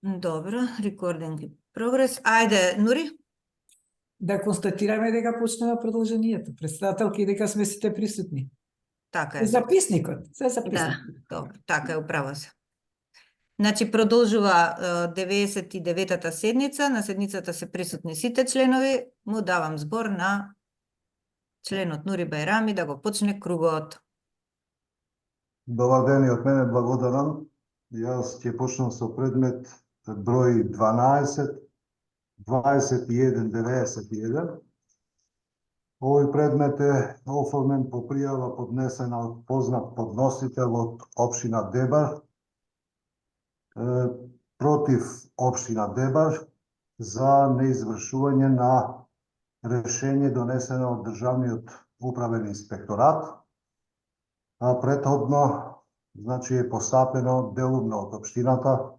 Добро, recording in progress. Ајде, Нури? Да констатираме дека почнува продолжението. Председателки, дека сме сите присутни. Така Се е. записникот, се Да, записникот. добро, така е, управо се. Значи, продолжува 99-та седница. На седницата се присутни сите членови. Му давам збор на членот Нури Бајрами да го почне кругот. Добар ден и од мене, благодарам. Јас ќе почнам со предмет број 12, 21, 91. Овој предмет е оформен по пријава поднесена од познат подносител од општина Дебар против општина Дебар за неизвршување на решение донесено од Државниот управен инспекторат, а претходно значи е постапено делумно од општината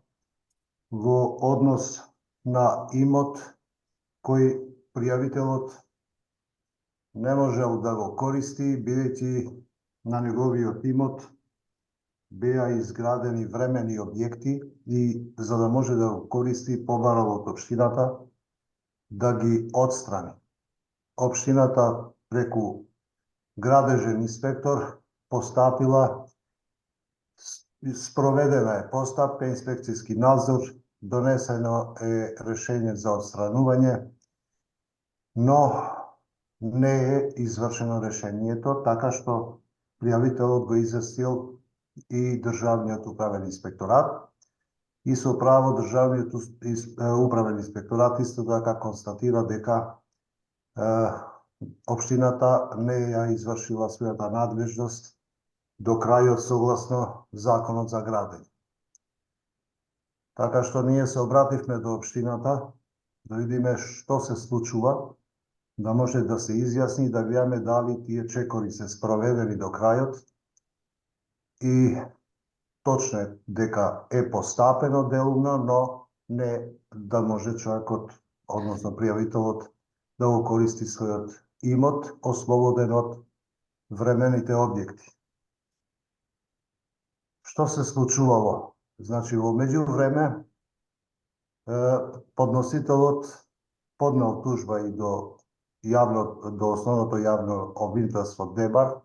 во однос на имот кој пријавителот не можел да го користи, бидејќи на неговиот имот беа изградени времени објекти и за да може да го користи, побарал од општината да ги отстрани. Општината преку градежен инспектор постапила, спроведена е постапка, инспекцијски надзор, донесено е решение за отстранување, но не е извршено решението, така што пријавителот го известил и Државниот управен инспекторат. И со право Државниот управен инспекторат исто така констатира дека општината не ја извршила својата надлежност до крајот согласно Законот за градење. Така што ние се обративме до општината да видиме што се случува, да може да се изјасни и да видиме дали тие чекори се спроведени до крајот и точно е дека е постапено делумно, но не да може човекот, односно пријавителот, да го користи својот имот, ослободен од времените објекти. Што се случувало? Значи, во меѓувреме, подносителот поднел тужба и до основното јавно обвинителство Дебар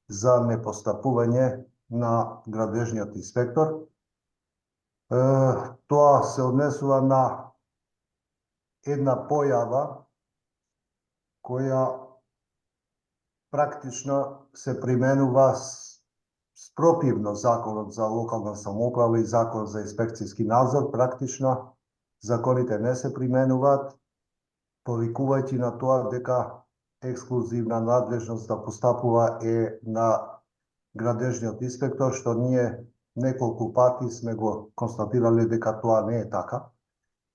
за непостапување на градежниот инспектор. Тоа се однесува на една појава која практично се применува спротивно Законот за локална самоуправа и Законот за инспекцијски надзор. Практично законите не се применуваат, повикувајќи на тоа дека ексклузивна надлежност да постапува е на градежниот инспектор, што ние неколку пати сме го констатирале дека тоа не е така.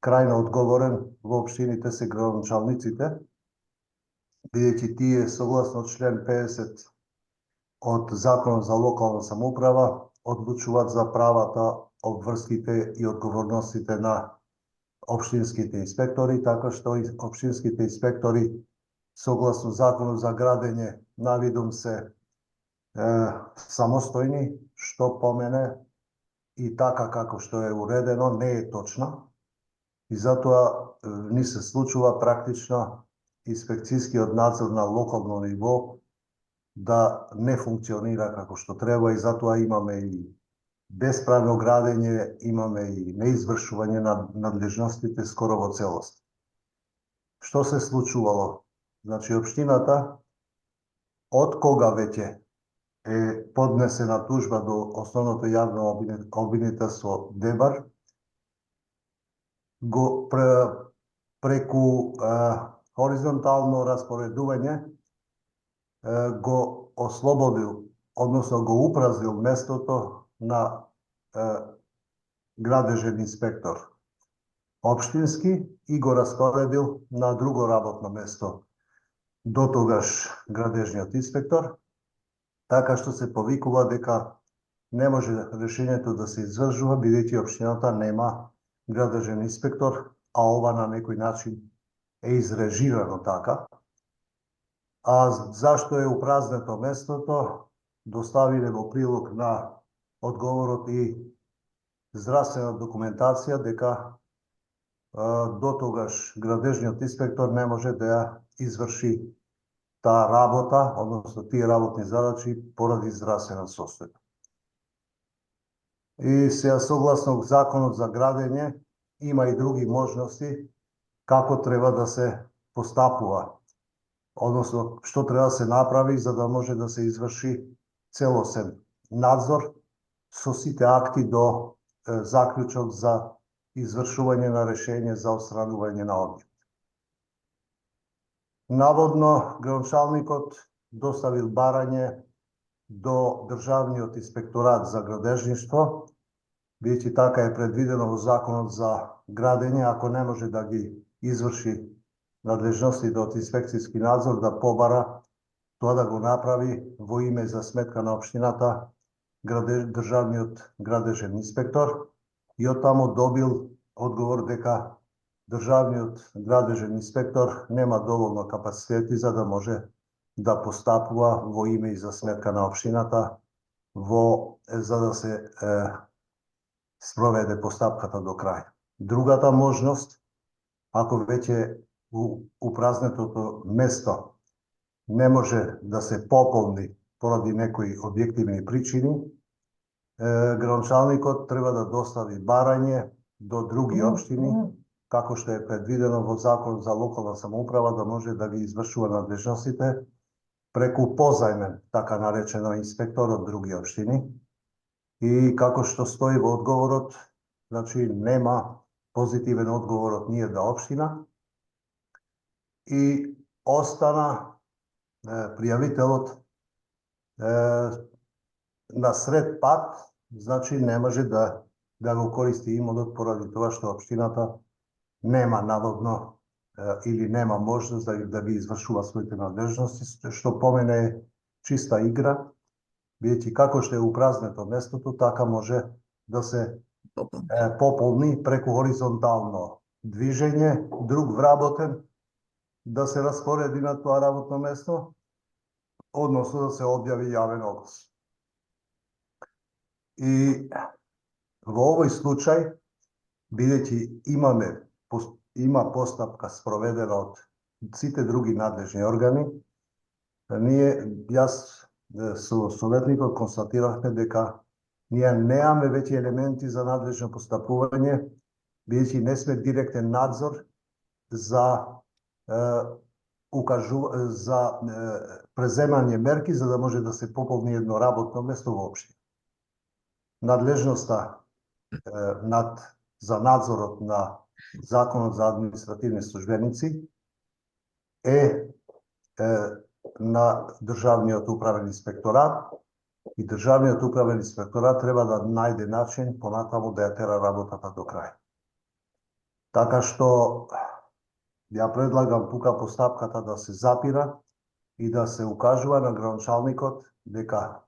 Крајно одговорен во општините се градоначалниците, бидејќи тие согласно член 50 од Законот за локална самоуправа одлучуваат за правата, обврските и одговорностите на општинските инспектори, така што и општинските инспектори согласно Законот за градење навидум се самостојни, што по мене и така како што е уредено не е точно. И затоа ни се случува практично инспекцијскиот надзор на локално ниво да не функционира како што треба и затоа имаме и бесправно градење, имаме и неизвршување на надлежностите скоро во целост. Што се случувало? Значи, општината, од кога веќе е поднесена тужба до основното јавно обвинителство Дебар, го преку хоризонтално распоредување го ослободил, односно го упразнил местото на градежен инспектор општински и го распоредил на друго работно место до тогаш градежниот инспектор, така што се повикува дека не може решението да се извршува, бидејќи општината нема градежен инспектор, а ова на некој начин е изрежирано така. А зашто е упразнето местото, доставиле во прилог на одговорот и здравствена документација дека до тогаш градежниот инспектор не може да ја изврши таа работа, односно тие работни задачи поради здравствена состојба. И сега согласно законот за градење има и други можности како треба да се постапува, односно што треба да се направи за да може да се изврши целосен надзор со сите акти до заклучок за извршување на решение за отстранување на објект. Наводно, градоначалникот доставил барање до Државниот инспекторат за градежништво, бидејќи така е предвидено во законот за градење, ако не може да ги изврши надлежностите од инспекцијски надзор, да побара тоа да го направи во име за сметка на општината Државниот градежен инспектор, и оттаму добил одговор дека Државниот градежен инспектор нема доволно капацитети за да може да постапува во име и за сметка на општината за да се спроведе постапката до крај. Другата можност, ако веќе упразнетото место не може да се пополни поради некои објективни причини, градоначалникот треба да достави барање до други општини, како што е предвидено во Закон за локална самоуправа, да може да ги извршува надлежностите преку позајмен, така наречено, инспектор од други општини. И како што стои во одговорот, значи нема позитивен одговор од ниједна општина и остана пријавителот на сред пат, значи не може да го користи имот поради тоа што општината нема наводно или нема можност да ги извршува своите надлежности, што по мене е чиста игра, бидејќи како што е упразнето местото, така може да се пополни преку хоризонтално движење, друг вработен да се распореди на тоа работно место, односно да се објави јавен оглас. И во овој случај, бидејќи има постапка спроведена од сите други надлежни органи, јас со советникот констатиравме дека ние немаме веќе елементи за надлежно постапување, бидејќи не сме директен надзор за преземање мерки за да може да се пополни едно работно место воопшто. Надлежноста за надзорот на Законот за административни службеници е на Државниот управен инспекторат, и Државниот управен инспекторат треба да најде начин понатаму да ја тера работата до крај. Така што ја предлагам тука постапката да се запира и да се укажува на градоначалникот дека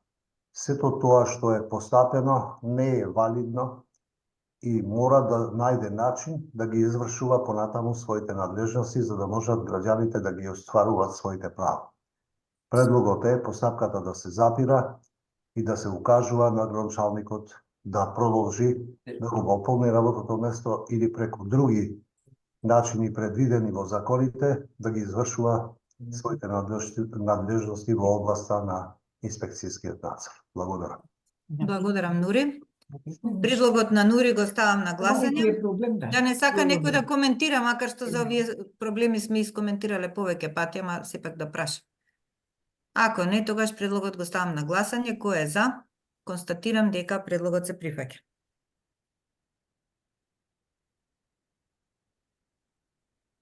сето тоа што е постапено не е валидно и мора да најде начин да ги извршува понатаму своите надлежности за да можат граѓаните да ги остваруваат своите права. Предлогот е постапката да се запира и да се укажува на градоначалникот да продолжи да го пополни работното место или преку други начини предвидени во законите да ги извршува своите надлежности во областа на инспекцијскиот надзор. Благодарам. Благодарам, Нури. Предлогот на Нури го ставам на гласање. Да не сака некој да коментира, макар што за овие проблеми сме искоментирале повеќе пати, ама сепак да прашам. Ако не, тогаш предлогот го ставам на гласање. Кој е за? Констатирам дека предлогот се прифаќа.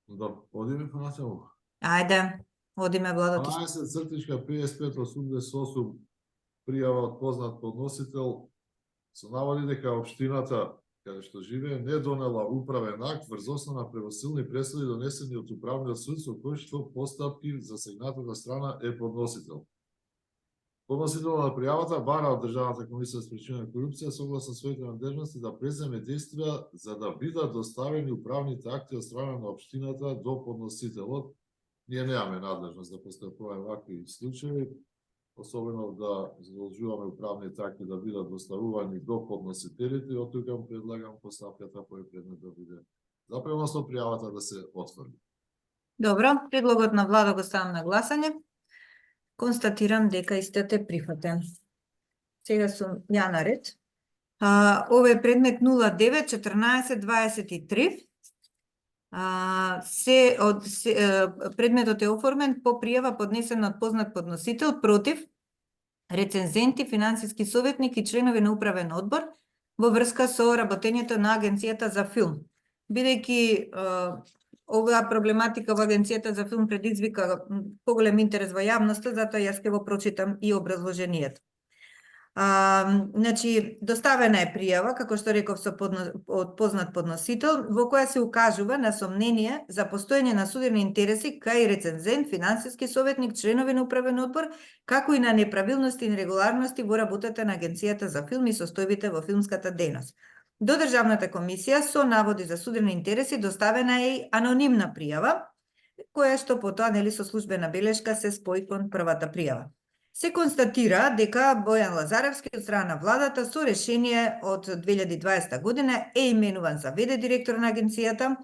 Да одиме понатаму. Ајде, одиме Владото. 12/55/88 пријава од познат подносител со наводи дека општината каде што живее не донела управен акт врз основа на превосилни пресуди донесени од управниот суд со кој што постапки засегнатата страна е подносител. Подносител на пријавата бара од Државната комисија за спречување на корупција согласно своите надлежности да преземе действија за да бидат доставени управните акти од страна на општината до подносителот. Ние немаме надлежност да постапуваме вакви случаи. особено да задолжуваме управните акти да бидат доставувани до подносителите, и оттука предлагам поставката по предмет да биде запремна со пријавата да се отврли. Добро, предлогот на влада го ставам на гласање. Констатирам дека истиот е прифатен. Сега сум ја наред. Ова е предмет 09-14-23. Предметот е оформен по пријава поднесена од познат подносител против рецензенти, финансиски советник и членови на управен одбор во врска со работењето на Агенцијата за филм. Бидејќи оваа проблематика во Агенцијата за филм предизвика поголем интерес во јавноста, затоа јас ќе го прочитам и образложението. Значи, доставена е пријава, како што реков, од познат подносител, во која се укажува на сомнение за постоење на судени интереси кај рецензент, финансиски советник, членови на управен одбор, како и на неправилности и нерегуларности во работата на Агенцијата за филм и состојбите во филмската дејност. До Државната комисија со наводи за судени интереси доставена е и анонимна пријава, која што потоа со службена белешка се спои кон првата пријава. Се констатира дека Бојан Лазаревски од страна на владата со решение од 2020 година е именуван за ВД директор на агенцијата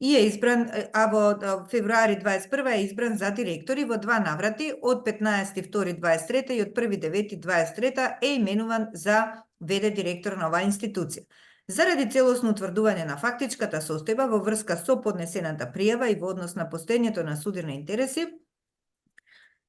и е избран, а во февруари 21 е избран за директор и во два наврати од 15.2.23 и од 1.9.23 е именуван за ВД директор на оваа институција. Заради целосно утврдување на фактичката состојба во врска со поднесената пријава и во однос на постоењето на судени интереси,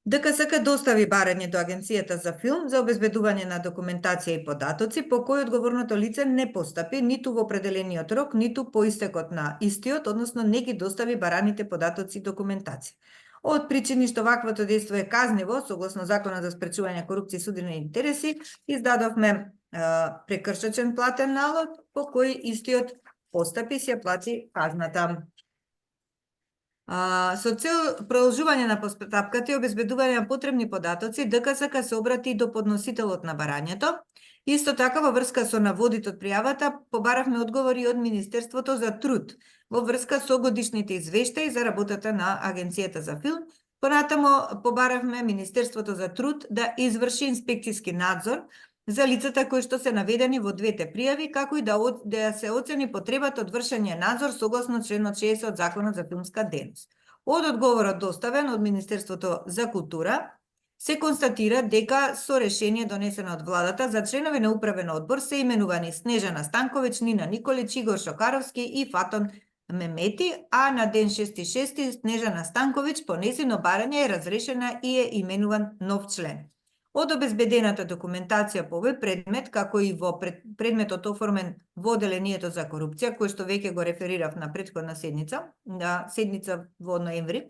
ДКСК достави барање до Агенцијата за филм за обезбедување на документација и податоци по кој одговорното лице не постапи ниту во определениот рок, ниту по истекот на истиот, односно не ги достави бараните податоци и документација. Од причини што ваквото дејство е казниво, согласно Законот за спречување корупција и судени интереси, издадовме прекршачен платен налог по кој истиот постапи се плати казната. Со цел продолжување на постапката и обезбедување на потребни податоци, ДКСК се обрати до подносителот на барањето. Исто така, во врска со наводите од пријавата, побаравме одговори од Министерството за труд во врска со годишните извештаи за работата на Агенцијата за филм. Понатамо побаравме Министерството за труд да изврши инспекцијски надзор за лицата кои што се наведени во двете пријави, како и да се оцени потребата од вршење надзор согласно членот 60 од Законот за филмска дејност. Од одговорот доставен од Министерството за култура се констатира дека со решение донесено од владата за членови на управен одбор се именувани Снежана Станковиќ, Нина Николиќ, Игор Шокаровски и Фатон Мемети, а на ден 6.6. Снежана Станковиќ по нејзино барање е разрешена и е именуван нов член. Од обезбедената документација по овој предмет, како и во предметот оформен во Оделението за корупција, кој што веќе го реферирав на претходна седница во ноември,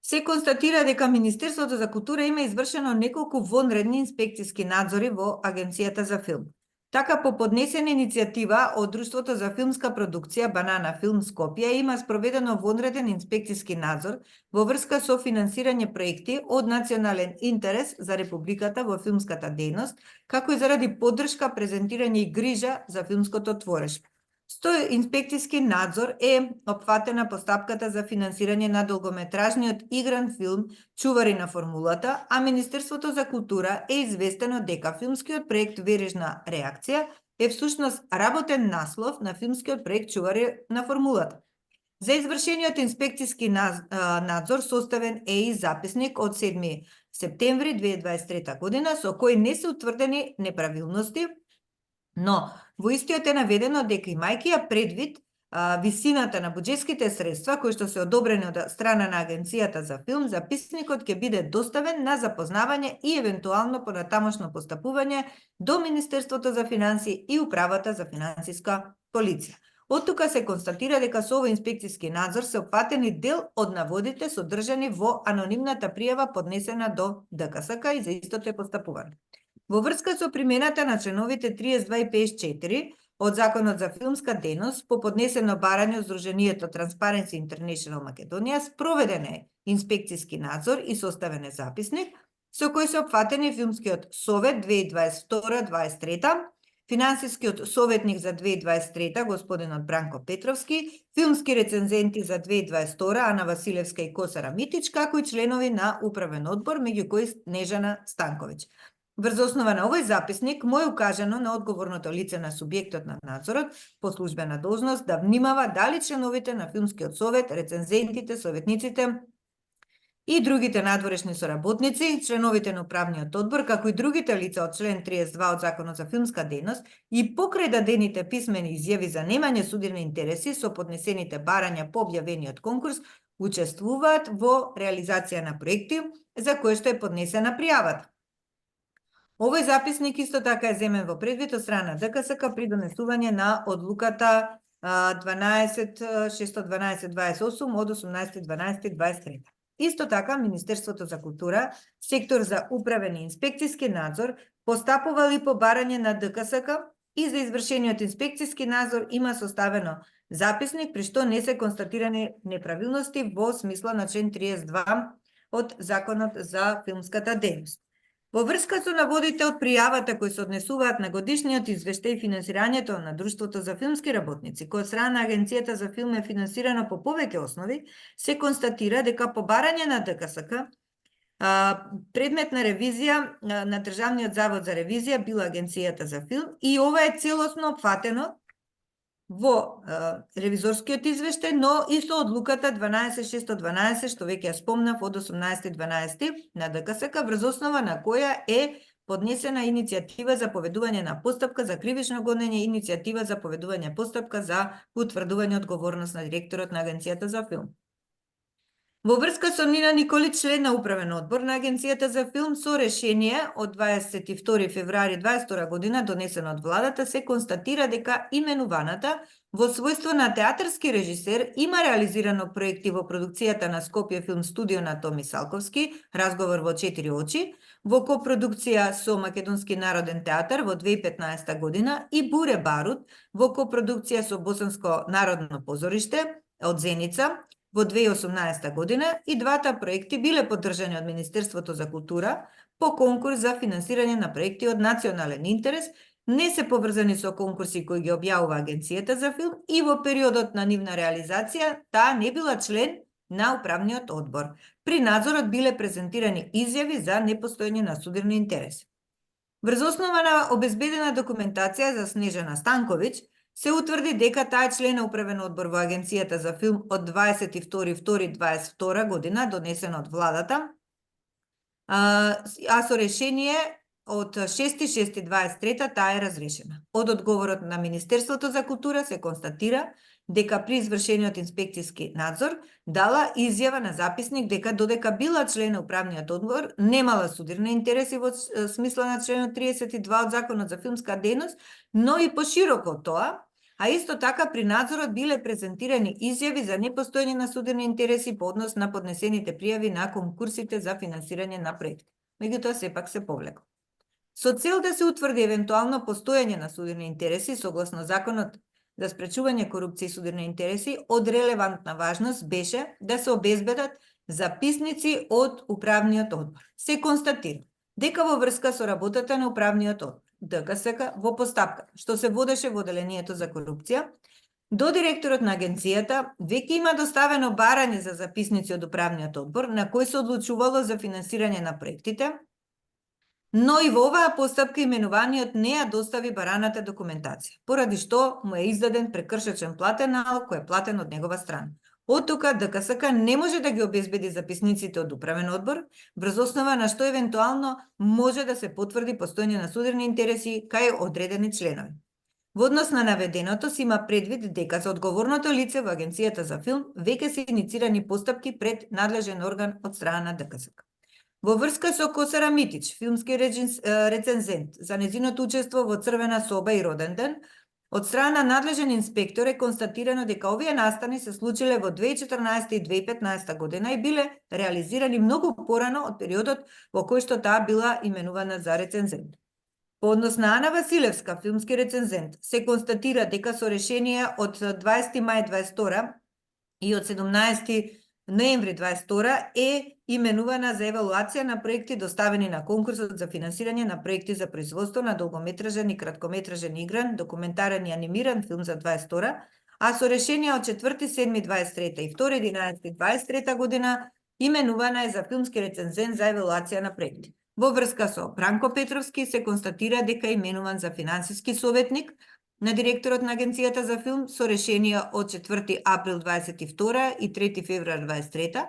се констатира дека Министерството за култура има извршено неколку вонредни инспекцијски надзори во Агенцијата за филм. Така, по поднесена иницијатива од Друштвото за филмска продукција Банана Филм Скопје има спроведено вонреден инспекцијски надзор во врска со финансирање проекти од национален интерес за Републиката во филмската дејност, како и заради поддршка, презентирање и грижа за филмското творештво. Со инспекцијски надзор е опфатена постапката за финансирање на долгометражниот игран филм Чувари на формулата, а Министерството за култура е известено дека филмскиот проект Верижна реакција е всушност работен наслов на филмскиот проект Чувари на формулата. За извршениот инспекцијски надзор составен е и записник од 7 септември 2023 година со кој не се утврдени неправилности, но во истиот е наведено дека имајќи ја предвид висината на буџетските средства кои што се одобрени од страна на Агенцијата за филм, записникот ќе биде доставен на запознавање и евентуално понатамошно постапување до Министерството за финансии и Управата за финансиска полиција. Од тука се констатира дека со овој инспекцијски надзор се опфатени дел од наводите содржани во анонимната пријава поднесена до ДКСК и за истото е постапувано. Во врска со примената на членовите 32 и 54 од Законот за филмска дејност по поднесено барање од Сдруженијето Transparency International Македонија, спроведен е инспекцијски надзор и составен е записник со кој се опфатени Филмскиот совет 2022-2023, финансискиот советник за 2023 господинот Бранко Петровски, филмски рецензенти за 2022 Ана Василевска и Косара Митич, како и членови на управен одбор, меѓу кои Снежана Станковиќ. Врз основа на овој записник му е укажано на одговорното лице на субјектот на надзорот по службена должност да внимава дали членовите на филмскиот совет, рецензентите, советниците и другите надворешни соработници, членовите на управниот одбор, како и другите лица од член 32 од Законот за филмска дејност и покрај дадените писмени изјави за немање судирни интереси со поднесените барања по објавениот конкурс, учествуваат во реализација на проекти за кои што е поднесена пријавата. Овој записник исто така е земен во предвид од страна ДКСК при донесување на одлуката 12.612.28 од 18.12.23. Исто така, Министерството за култура, сектор за управен и инспекцијски надзор, постапували по барање на ДКСК и за извршениот инспекцијски надзор има составено записник при што не се констатирани неправилности во смисла на член 32 од Законот за филмската дејност. Во врска со наводите од пријавата кои се однесуваат на годишниот извештај и финансирањето на Друштвото за филмски работници, кој од страна на Агенцијата за филм е финансирано по повеќе основи, се констатира дека по барање на ДКСК предмет на ревизија на Државниот завод за ревизија била Агенцијата за филм и ова е целосно опфатено во ревизорскиот извештај, но и со одлуката 12.612, што веќе ја спомнав, од 18.12 на ДКСК, врз основа на која е поднесена иницијатива за поведување на постапка за кривично гонење и иницијатива за поведување постапка за утврдување одговорност на директорот на Агенцијата за филм. Во врска со Нина Николич, член на управен одбор на Агенцијата за филм, со решение од 22 февруари 2022 година донесено од владата, се констатира дека именуваната во својство на театарски режисер има реализирано проекти во продукцијата на Скопје филм студио на Томи Салковски, Разговор во 4 очи, во копродукција со Македонски народен театар во 2015 година и Буре Барут во копродукција со Босанско народно позориште од Зеница во 2018 година и двата проекти биле поддржани од Министерството за култура по конкурс за финансирање на проекти од национален интерес, не се поврзани со конкурси кои ги објавува Агенцијата за филм и во периодот на нивна реализација таа не била член на управниот одбор. При надзорот биле презентирани изјави за непостоење на судирни интереси. Врз основа на обезбедена документација за Снежана Станковиќ, се утврди дека таа е член на управен одбор во Агенцијата за филм од 22.2.22 година, донесено од владата, а со решение од 6.6.23 таа е разрешена. Од одговорот на Министерството за култура се констатира дека при извршениот инспекцијски надзор дала изјава на записник дека додека била член на управниот одбор, немала судирни интереси во смисла на членот 32 од Законот за филмска дејност, но и пошироко од тоа, а исто така при надзорот биле презентирани изјави за непостоење на судирни интереси по однос на поднесените пријави на конкурсите за финансирање на проекти. Меѓутоа сепак се повлекло. Со цел да се утврди евентуално постоење на судирни интереси согласно Законот за спречување корупција и судирни интереси, од релевантна важност беше да се обезбедат записници од управниот одбор. Се констатира дека во врска со работата на управниот одбор ДКСК во постапката што се водеше во Оделението за корупција, до директорот на агенцијата веќе има доставено барање за записници од управниот одбор на кој се одлучувало за финансирање на проектите, но и во оваа постапка именуваниот не ја достави бараната документација, поради што му е издаден прекршачен платен налог кој е платен од негова страна. Од тука ДКСК не може да ги обезбеди записниците од управен одбор, врз основа на што евентуално може да се потврди постоење на судирни интереси кај одредени членови. Во однос на наведеното се има предвид дека за одговорното лице во Агенцијата за филм веќе се иницирани постапки пред надлежен орган од страна на ДКСК. Во врска со Косара Митич, филмски рецензент, за незиното учество во Црвена соба и Роден ден, од страна на надлежен инспектор е констатирано дека овие настани се случиле во 2014 и 2015 година и биле реализирани многу порано од периодот во кој што таа била именувана за рецензент. По однос на Ана Василевска, филмски рецензент, се констатира дека со решение од 20 мај 22 и од 17 ноември 22 е именувана за евалуација на проекти доставени на конкурсот за финансирање на проекти за производство на долгометражен и краткометражен игран, документарен и анимиран филм за 22, а со решение од 4.7.23 и 2.11.23 година именувана е за филмски рецензент за евалуација на проекти. Во врска со Бранко Петровски се констатира дека е именуван за финансиски советник на директорот на Агенцијата за филм со решение од 4 април 22 и 3 февруар 23,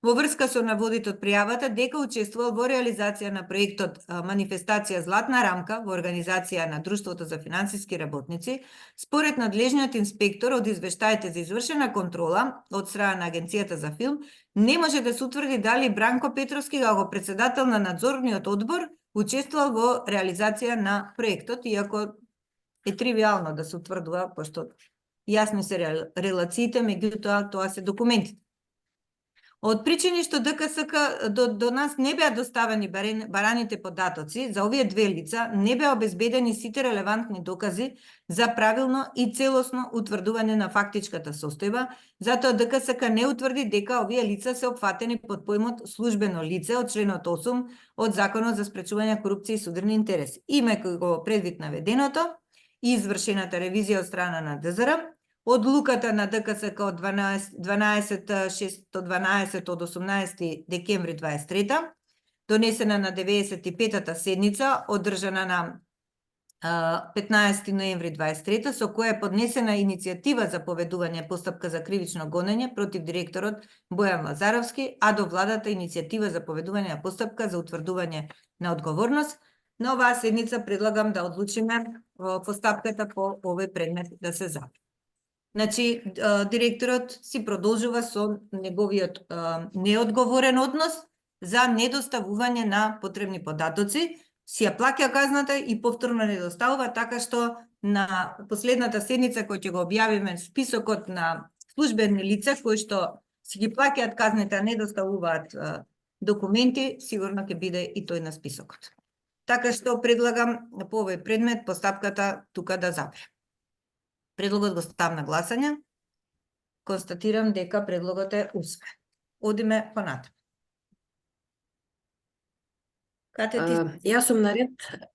во врска со наводите од пријавата дека учествувал во реализација на проектот Манифестација Златна рамка во организација на Друштвото за финансиски работници, според надлежниот инспектор од извештаите за извршена контрола од страна на Агенцијата за филм, не може да се утврди дали Бранко Петровски, како председател на надзорниот одбор, учествувал во реализација на проектот, иако е тривијално да се утврдува, пошто јасни се релациите, меѓутоа тоа се документите. Од причини што ДКСК до нас не беа доставени бараните податоци, за овие две лица не беа обезбедени сите релевантни докази за правилно и целосно утврдување на фактичката состојба, затоа ДКСК не утврди дека овие лица се опфатени под поимот службено лице од членот 8 од Законот за спречување корупција и судирни интереси. Имајќи го предвид наведеното и извршената ревизија од страна на ДЗР, одлуката на ДКСК од 12.612 од 18 декември 23, донесена на 95-та седница, одржана на 15 ноември 23, со која е поднесена иницијатива за поведување постапка за кривично гонење против директорот Бојан Лазаровски, а до владата иницијатива за поведување на постапка за утврдување на одговорност. На оваа седница предлагам да одлучиме постапката по овој предмет да се запре. Значи, директорот си продолжува со неговиот неодговорен однос за недоставување на потребни податоци, си ја плаќа казната и повторно не доставува, така што на последната седница кој ќе го објавиме списокот на службени лица кои што си ги плаќаат казните, а не доставуваат документи, сигурно ќе биде и тој на списокот. Така што предлагам по овој предмет постапката тука да запре. Предлогот го ставам на гласање. Констатирам дека предлогот е усвоен. Одиме понатаму. Кате ти? Јас сум наред.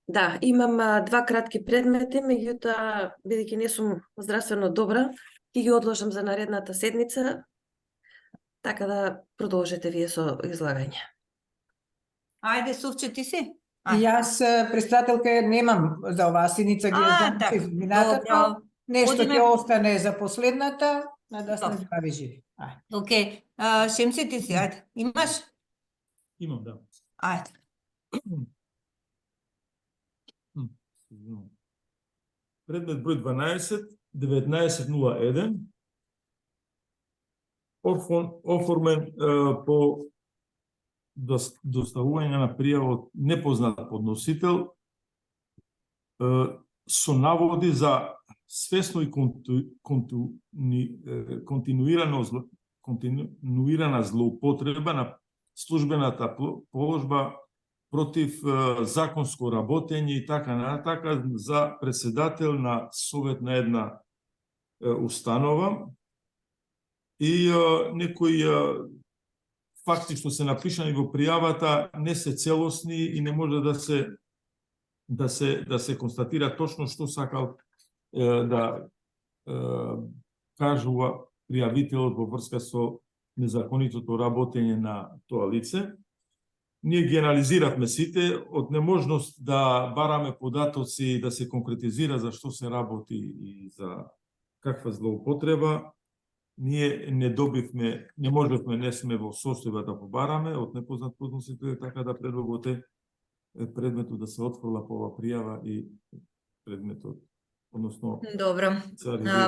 Да, имам два кратки предмети, меѓутоа, бидејќи не сум здравствено добра, ќе ги одложам за наредната седница, така да продолжете вие со излагање. Ајде, Сувче, ти си? Јас, председателка, немам за оваа седница ги така, оздам изминатото. добро. Нешто Одиме- ќе остане за последната, да сме Добро. здрави живи. Ајде. Океј. Шемси, ти си, ајде. Имаш? Имам, да. Ајде. Предмет број 12, 1901, оформен по доставување на пријава од непознат подносител со наводи за свесно и континуирана злоупотреба на службената положба против законско работење и така натака за председател на совет на една установа и некои факти што се напишани во пријавата не се целосни и не може да се констатира точно што сакал да кажува пријавителот во врска со незаконитото работење на тоа лице. Ние ги анализиравме сите, од неможност да бараме податоци, да се конкретизира за што се работи и за каква злоупотреба, ние не добивме, не можевме, не сме во состојба да побараме од непознат подносител, така да предлогот е предметот да се отфрла по оваа пријава и предметот, односно... Добро.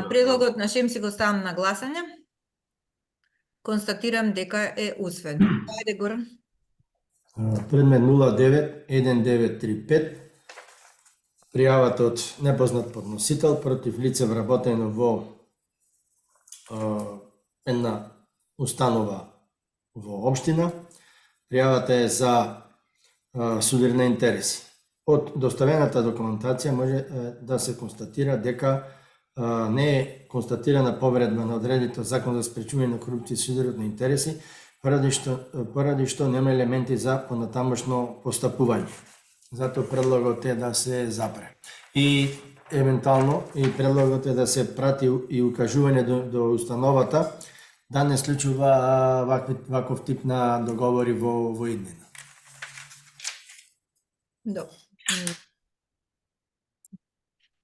Предлогот на Шемси го ставам на гласање. Констатирам дека е усвоен. Ајде, Горан. Предмет 091935, пријавата од непознат подносител против лице вработено во една установа во општина. Пријавата е за судирни интереси. Од доставената документација може да се констатира дека не е констатирана повредба на одредбите од Закон за спречување на корупција и сузирот на интереси, поради што нема елементи за понатамошно постапување. Затоа предлогот е да се запре. И евентуално и предлогот е да се прати и укажување до установата да не склучува ваков тип на договори во иднина. Добро.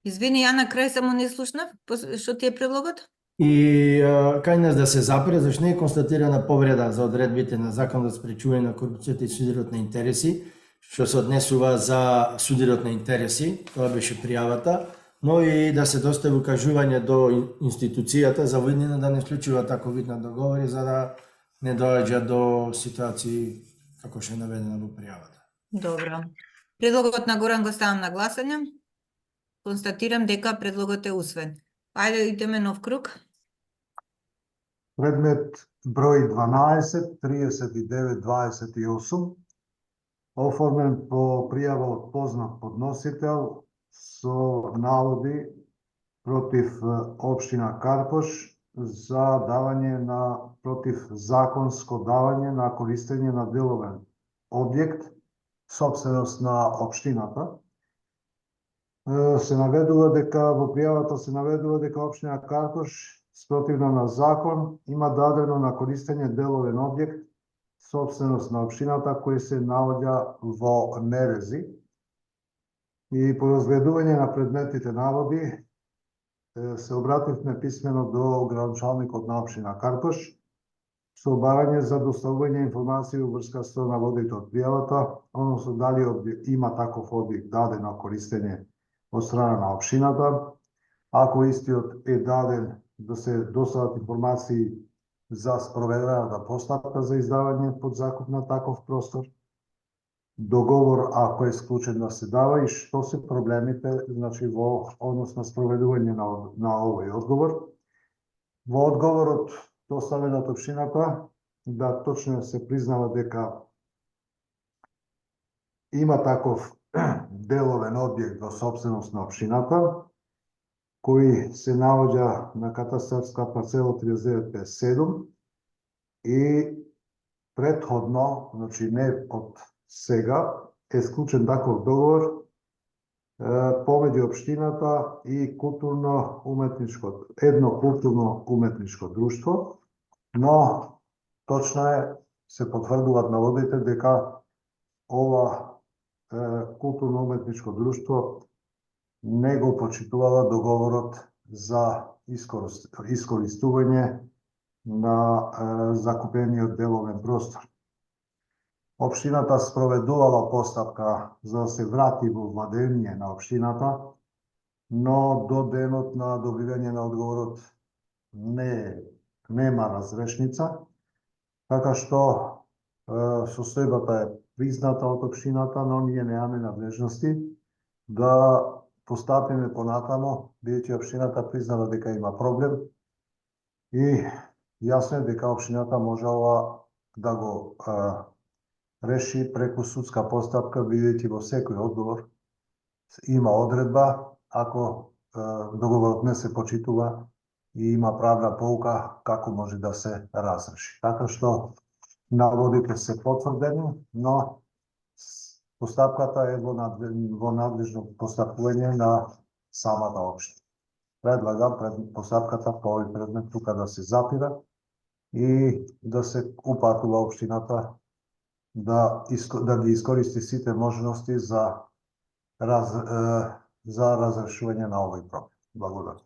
Извини, ја на крај само не слушнав. Што ти е предлогот? И кај нас да се запре, зашто не е констатирана повреда за одредбите на Закон за спречување на корупцијата и судирот на интереси, што се однесува за судирот на интереси, тоа беше пријавата, но и да се достави укажување до институцијата за виднина да не склучува тако вид на договори, за да не доаѓа до ситуации како што е наведено во пријавата. Добро. Предлогот на Горан го ставам на гласање. Констатирам дека предлогот е усвоен. Ајде идеме нов круг. Предмет број 12, 39-28, оформен по пријава од познат подносител со наводи против општина Карпош за давање на противзаконско давање на користење на деловен објект, собственост на општината. Се наведува дека во пријавата се наведува дека општина Карпош спротивно на закон има дадено на користење деловен објект, собственост на општината кој се наоѓа во нерези. И по разгледување на предметните наводи се обративме писмено до градоначалникот на општина Карпош со барање за доставување информации во врска со наводите од пријавата, односно дали има таков објект даден на користење од страна на општината, ако истиот е даден да се достават информации за спроведената постапка за издавање под закуп на таков простор, договор ако е склучен да се дава и што се проблемите, значи во однос на спроведување на овој одговор. Во одговорот доставен од општината, да точно се признава дека има таков деловен објект во собственост на општината, кој се наоѓа на катастарска парцела 3957 и претходно, значи не од сега, е склучен таков договор помеѓу општината и едно културно-уметничко друштво, но точно е, се потврдуваат наводите дека ова културно-уметничко друштво не го почитувала договорот за искористување на закупениот деловен простор. Општината спроведувала постапка за да се врати во владење на општината, но до денот на добивање на одговорот нема разрешница, така што состојбата е призната од општината, но ние немаме надлежности да постапиме понатамо, бидејќи општината признала дека има проблем и јасно е дека општината можела да го реши преку судска постапка, бидејќи во секој одговор има одредба, ако договорот не се почитува и има правна поука како може да се разреши. Така што наводите се потврдени, но постапката е во надлежно постапување на самата општина. Предлагам постапката по овој предмет тука да се запира и да се упатува општината да ги искористи сите можности за разрешување на овој проблем. Благодарам.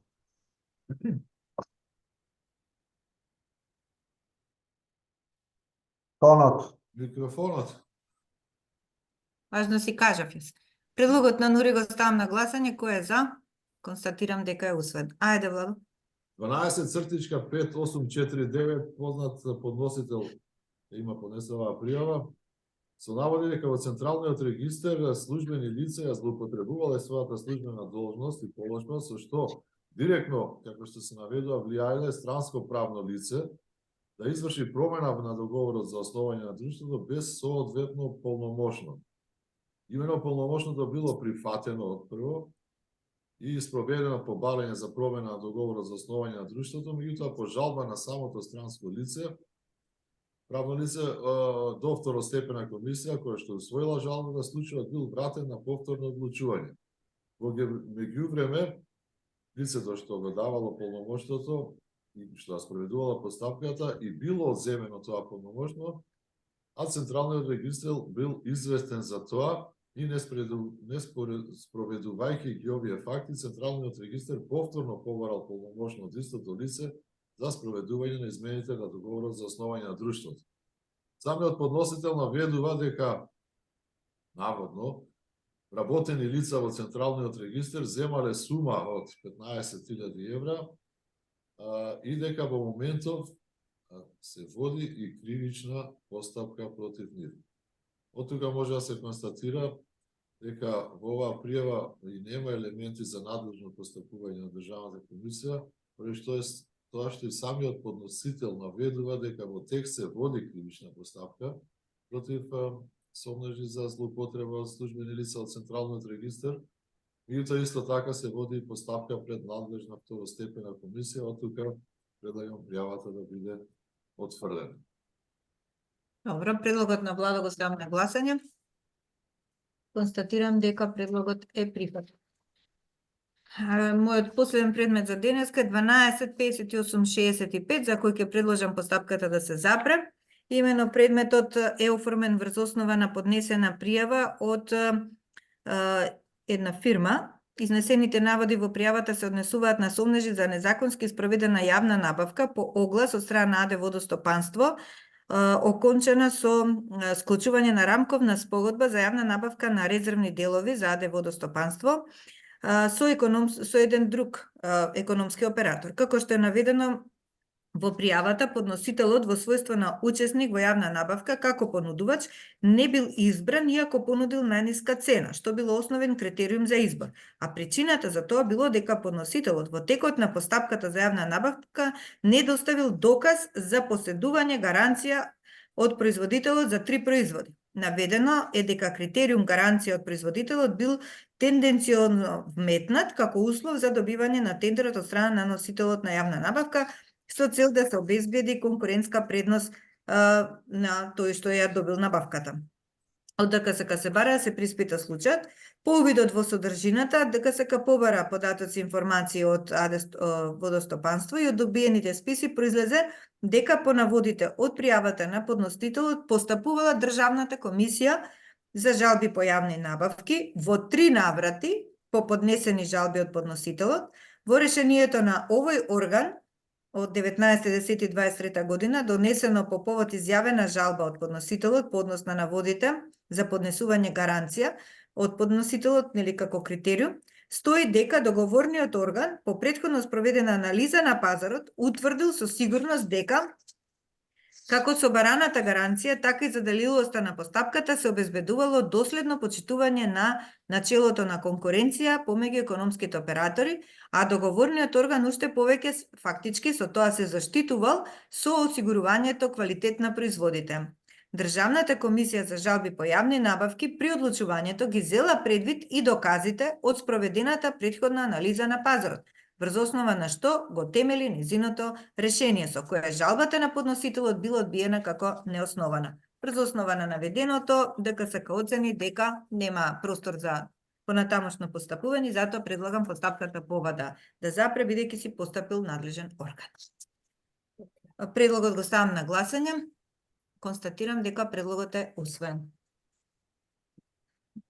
Тонот. Микрофонот. Важно си кажав јас. Предлогот на Нури го ставам на гласање. Кој е за? Констатирам дека е усвоен. Ајде, Владо. 12-5849, познат подносител има поднесена пријава, со наводи дека во Централниот регистар службени лица ја злоупотребувале својата службена должност и положба, со што директно, како што се наведува, влијаеле странско правно лице да изврши промена на договорот за основање на друштвото без соодветно полномошно. Имено полномошното било прифатено од прво, а после тоа се потврдило дека ова лице било вклучено во договорот, а не било вклучено во договорот. Затоа предлагам да се запише овој предмет. Благодарам. и спроведено побарање за промена на договорот за основање на друштвото, меѓутоа по жалба на самото странско лице, правно лице до второстепена комисија која што усвоила жалбата, случајот бил вратен на повторно одлучување. Во меѓувреме, лицето што го давало полномоштвото и што ја спроведувала постапката и било одземено тоа полномоштво, а Централниот регистар бил известен за тоа и не спроведувајќи ги овие факти, Централниот регистар повторно побарал полномоштно од истото лице за спроведување на измените на договорот за основање на друштвото. Самиот подносител наведува дека наводно работени лица во Централниот регистар земале сума од 15.000 евра и дека во моментов се води и кривична постапка против нив. Од тука може да се констатира дека во оваа пријава и нема елементи за надлежно постапување на Државната комисија, поради што е тоа што и самиот подносител наведува дека во текст се води кривична постапка против сомнежи за злоупотреба од службени лица од Централниот регистар, меѓутоа исто така се води и постапка пред надлежна второстепена комисија, од тука предлагам пријавата да биде отфрлена. Добро, предлогот на влада го ставам на гласање. Констатирам дека предлогот е прифатен. Мојот последен предмет за денеска е 12.58.65, за кој ќе предложам постапката да се запре. Имено предметот е оформен врз основа на поднесена пријава од една фирма. Изнесените наводи во пријавата се однесуваат на сомнежи за незаконски спроведена јавна набавка по оглас од страна на АД Водостопанство, окончена со склучување на рамковна спогодба за јавна набавка на резервни делови за АД Водостопанство со еден друг економски оператор. Како што е наведено во пријавата, подносителот во својство на учесник во јавна набавка како понудувач не бил избран иако понудил најниска цена, што било основен критериум за избор. А причината за тоа било дека подносителот во текот на постапката за јавна набавка не доставил доказ за поседување гаранција од производителот за 3 производи. Наведено е дека критериум гаранција од производителот бил тенденциозно вметнат како услов за добивање на тендерот од страна на носителот на јавна набавка, со цел да се обезбеди конкурентска предност на тој што ја добил набавката. Од ДКСК се бара да се приспита случајот. По увидот во содржината, ДКСК побара податоци и информации од АД Водостопанство и од добиените списи произлезе дека по наводите од пријавата на подносителот постапувала Државната комисија за жалби по јавни набавки во 3 наврати по поднесени жалби од подносителот. Во решението на овој орган од 19.10.23 година, донесено по повод изјавена жалба од подносителот по однос на наводите за поднесување гаранција од подносителот, нели како критериум, стои дека договорниот орган по претходно спроведена анализа на пазарот утврдил со сигурност дека како со бараната гаранција, така и заделилоста на постапката се обезбедувало доследно почитување на начелото на конкуренција помеѓу економските оператори, а договорниот орган уште повеќе фактички со тоа се заштитувал со осигурувањето квалитет на производите. Државната комисија за жалби по јавни набавки при одлучувањето ги зела предвид и доказите од спроведената претходна анализа на пазарот, врз основа на што го темели незиното решение, со кое жалбата на подносителот била одбиена како неоснована. Врз основа на наведеното, ДКСК оцени дека нема простор за понатамошно постапување, затоа предлагам постапката по ова да запре, бидејќи си постапил надлежен орган. Предлогот го ставам на гласање. Констатирам дека предлогот е усвоен.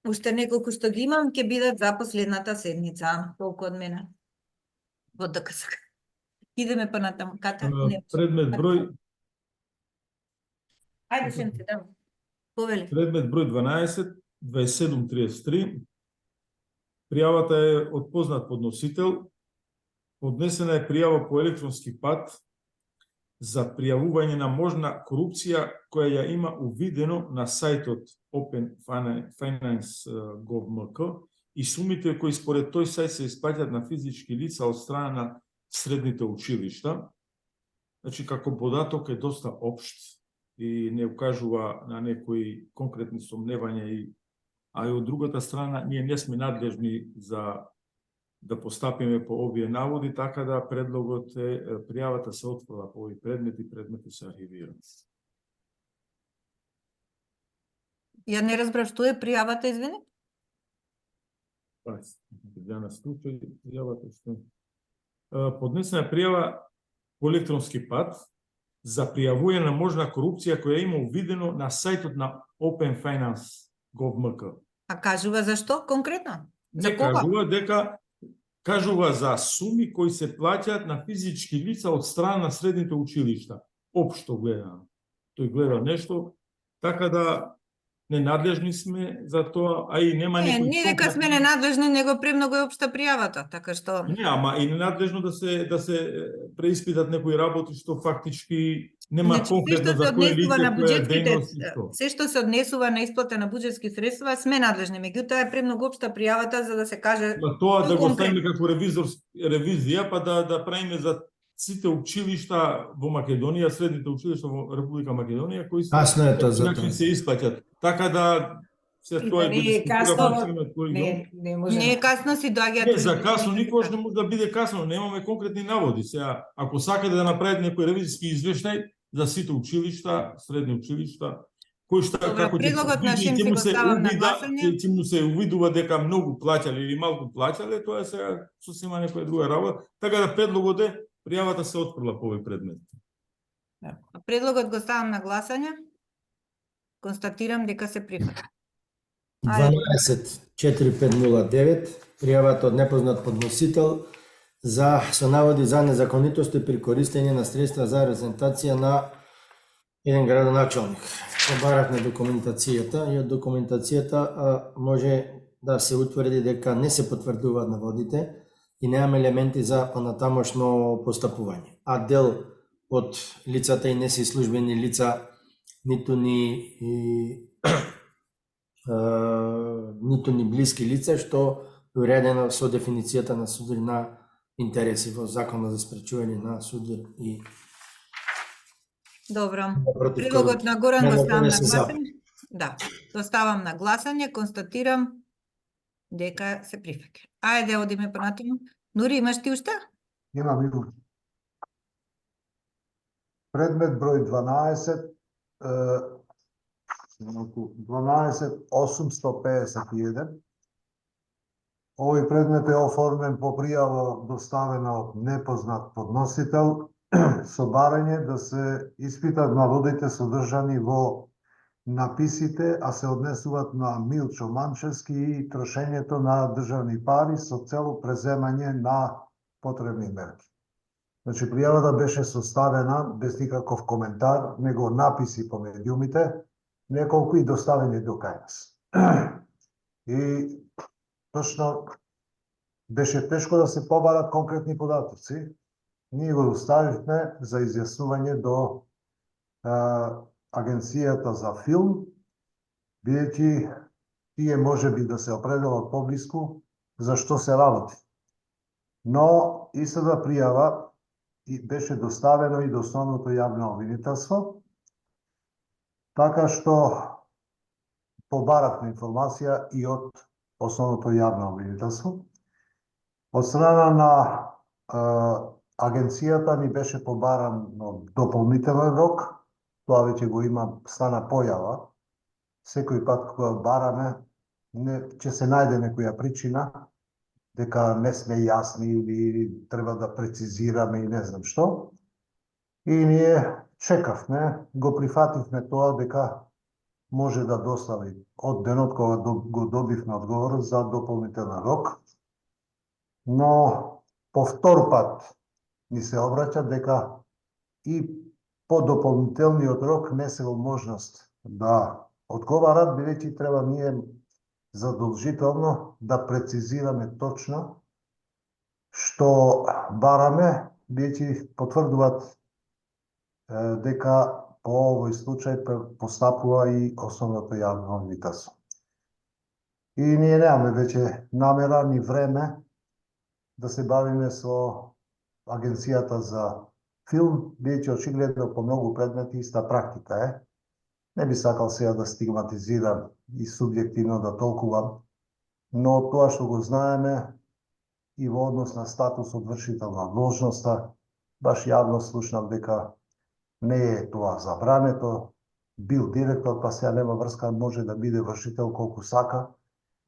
Уште неколку што ги имам, ќе бидат за последната седница. Толку од мене. Во ДКСК. Идеме понатаму. Ката? Предмет број Ајде, шем ти дам. Повели. Предмет број 12, 2733. Пријавата е од познат подносител. Поднесена е пријава по електронски пат за пријавување на можна корупција која ја има увидено на сајтот Open Finance Gov.mk и сумите кои според тој сајт се исплаќаат на физички лица од страна на средните училишта. Значи, како податок е доста општ и не укажува на некои конкретни сомневања, а и од другата страна ние не сме надлежни за да постапиме по овие наводи, така да предлогот е пријавата се отфрла по овие предмети се архивираат. Ја не разбрав што е пријавата, извини? Ја случај пријавата што поднесена пријава по електронски пат за пријавување на можна корупција која има увидено на сајтот на Open Finance Gov.mk. А кажува зашто конкретно? За Не кога? кажува за суми кои се плаќаат на физички лица од страна на средните училишта. Општо гледано. Тој гледа нешто, така да ненадлежни сме за тоа, а и нема Не, некој ние дека сме ненадлежни, него премногу е општа пријавата, така што... Не, ама и ненадлежно да се преиспитат некои работи што фактички нема Значи, се конкретно што се за кој однесува лице, на која буџетските, дејност и што. се што се однесува на исплата на буџетски средства, сме надлежни, меѓутоа е премногу општа пријавата за да се каже Па тоа да го ставиме конкретно. како ревизија, па да правиме за сите училишта во Македонија, средните училишта во Република Македонија, кои се Касно е тоа за начин тоа. се исплаќат. Така да се тоа е Не е касно, не може. Не е касно, си доаѓаат... Не, за касно никогаш не може да биде касно, немаме конкретни наводи. Сега, ако сакате да направите некој ревизиски извештај за сите училишта, средни училишта, кој шта Добро, како ќе предлогот на види, Шим ќе си му го се ставам на увида, гласање. ќе му се увидува дека многу плаќале или малку плаќале, тоа е сега сосема некоја друга работа, така да предлогот е пријавата се отфрла по овој предмет. Предлогот го ставам на гласање. Констатирам дека се прифаќа. 12.4509, пријавата од непознат подносител со наводи за незаконитости при користење на средства за репрезентација на еден градоначалник. Побаравме документацијата и од документацијата може да се утврди дека не се потврдуваат наводите и немаме елементи за понатамошно постапување. А дел од лицата и не се службени лица, ниту ни блиски лица, што е уредено со дефиницијата на суди на интереси во Законот за спречување на суди и Добро. против Предлогот на Горан го Нема ставам на да се гласање. Да, го ставам на гласање, констатирам дека се прифаќа. Ајде, одиме понатаму. Нури, имаш ти уште? Имам. Предмет број 12.851. Овој предмет е оформен по пријава доставена од непознат подносител со барање да се испитат наводите содржани во написите, а се однесуваат на Милчо Манчевски и трошењето на државни пари со цел преземање на потребни мерки. Значи, пријавата беше составена без никаков коментар, него написи по медиумите, неколку и доставени до кај нас. И точно беше тешко да се побарат конкретни податоци. Ние го доставивме за изјаснување до Агенцијата за филм, бидејќи тие може би да се определат поблиску за што се работи. Но истата пријава беше доставено и до основното јавно обвинителство, така што побаравме информација и од основното јавно обвинителство. Од страна на агенцијата ни беше побаран дополнителен рок, тоа веќе го има, стана појава. Секој пат кога бараме, ќе се најде некоја причина, дека не сме јасни или треба да прецизираме и не знам што. И ние чекавме, го прифативме тоа дека може да достави од денот кога го добивме одговор за дополнителен рок. Но по втор пат ни се обраќа дека и по дополнителниот рок не се во можност да одговарат, бидејќи треба ние задолжително да прецизираме точно што бараме, бидејќи потврдуваат дека по овој случај постапува и основното јавно обвинителство. И ние немаме веќе намера ни време да се бавиме со Агенцијата за филм, бидејќи очигледно по многу предмети иста практика е. Не би сакал сега да стигматизирам и субјективно да толкувам, но тоа што го знаеме и во однос на статусот вршител на должноста. Баш јавно слушнав дека не е тоа забрането. Бил директор, па сега нема врска, може да биде вршител колку сака.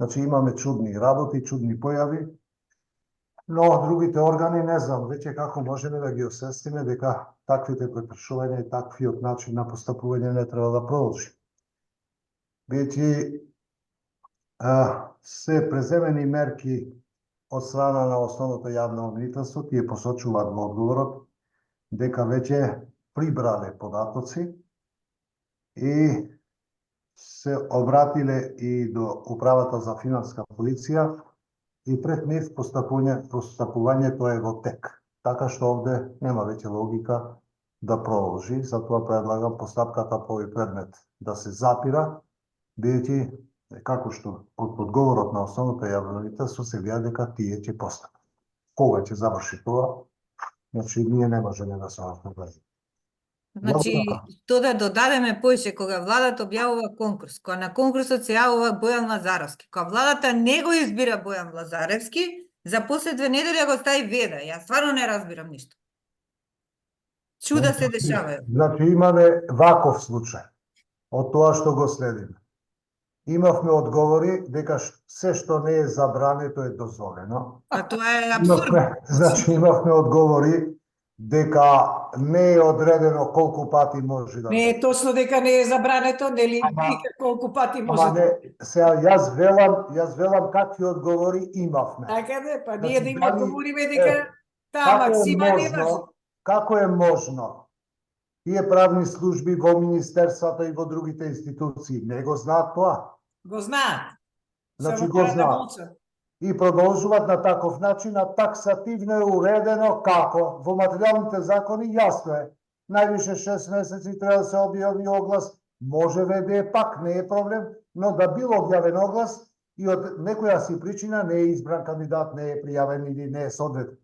Значи имаме чудни работи, чудни појави, но другите органи не знам веќе како можеме да ги освестиме дека таквите препрашувања и таквиот начин на постапување не треба да продолжи. Бидејќи се преземени мерки од страна на основното јавно обвинителство, тие посочуваат во одговорот дека веќе прибрале податоци и се обратиле и до Управата за финанска полиција и пред нив постапувањето е во тек. Така што овде нема веќе логика да продолжи, затоа предлагам постапката по овој предмет да се запира, бидејќи како што од одговорот на основното јавно обвинителство се види дека тие ќе постапат. Кога ќе заврши тоа, значи ние не можеме да се одговориме. Значи, тоа да додадеме поише, кога владата објавува конкурс, кога на конкурсот се јавува Бојан Лазаревски, кога владата не го избира Бојан Лазаревски, за после 2 недели го стави веда. Јас стварно не разбирам ништо. Чуда се дешавају. Значи имаме ваков случај од тоа што го следиме. Имавме одговори дека се што не е забрането е дозволено. А тоа е абсурдно. Значи имавме одговори дека не е одредено колку пати може да... Не е точно дека не е забрането, нели Ама- вика колку пати може. Ама не, сега јас велам какви одговори имавме. Така да, па Значи, ние да им дали- одговориме дека таа Како е максима не важи. можно, како е можно тие правни служби во министерствата и во другите институции не го знаат тоа? Го знаат. Значи Само го треба да знаат. молчат. И продолжуваат на таков начин, а таксативно е уредено како? Во материјалните закони јасно е. Највише 6 месеци треба да се објави оглас, може да е пак, не е проблем, но да бил објавен оглас и од некоја си причина не е избран кандидат, не е пријавен или не е соодветен.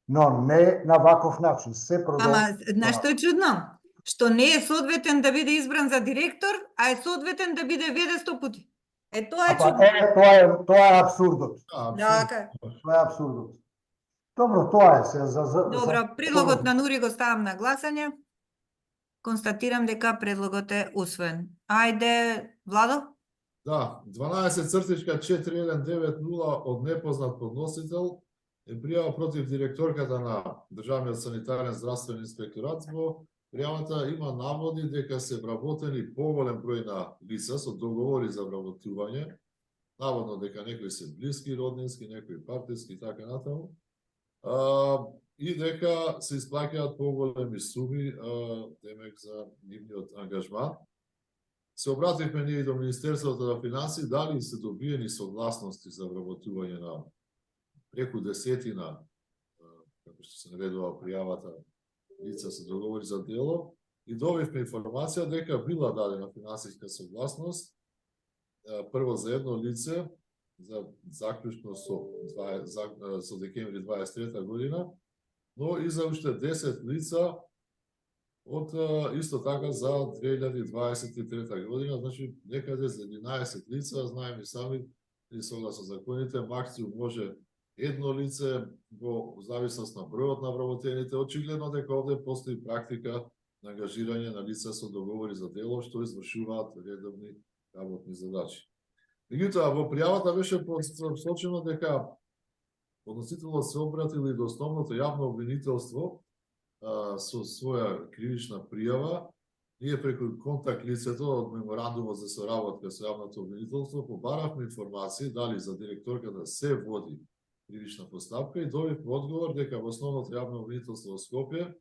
Но не на ваков начин, се продолжува. Ама, знаеш што е чудно? Што не е соодветен да биде избран за директор, а е соодветен да биде веде 100 пати. Е, тоа е чудно. Тоа е абсурдот. Така. Тоа е абсурдот. Добро, тоа е се за Добро, предлогот на Нури го ставам на гласање. Констатирам дека предлогот е усвоен. Ајде, Владо? Да, 12.41990 од непознат подносител е пријава против директорката на Државниот санитарен здравствен инспекторат во пријавата има наводи дека се вработени поголем број на лица со договори за вработување, наводно дека некои се блиски, роднински, некои партиски и така натаму, и дека се исплаќаат поголеми суми, демек за нивниот ангажман. Се обративме ние и до Министерството на финансии, дали се добиени согласности за вработување на преку десетина, како што се наведува пријавата, лица се договори за дело, и добивме информација дека била дадена финансиска согласност, прво за едно лице, за заклучно со декември 23 година, но и за уште 10 лица од исто така за 2023 година, значи некаде за 11 лица, знаеме сами, и согласно законите, максимум може едно лице во зависност на бројот на вработените. Очигледно дека овде постои практика на ангажирање на лица со договори за дело, што извршуваат редовни работни задачи. Меѓутоа, во пријавата беше посочено дека подносителот се обратил и до основното јавно обвинителство со своја кривична пријава. Ние преку контакт лицето од меморандумот за соработка со јавното обвинителство побаравме информации дали за директорката се води кривична постапка и добивме одговор дека во основното јавно обвинителство во Скопје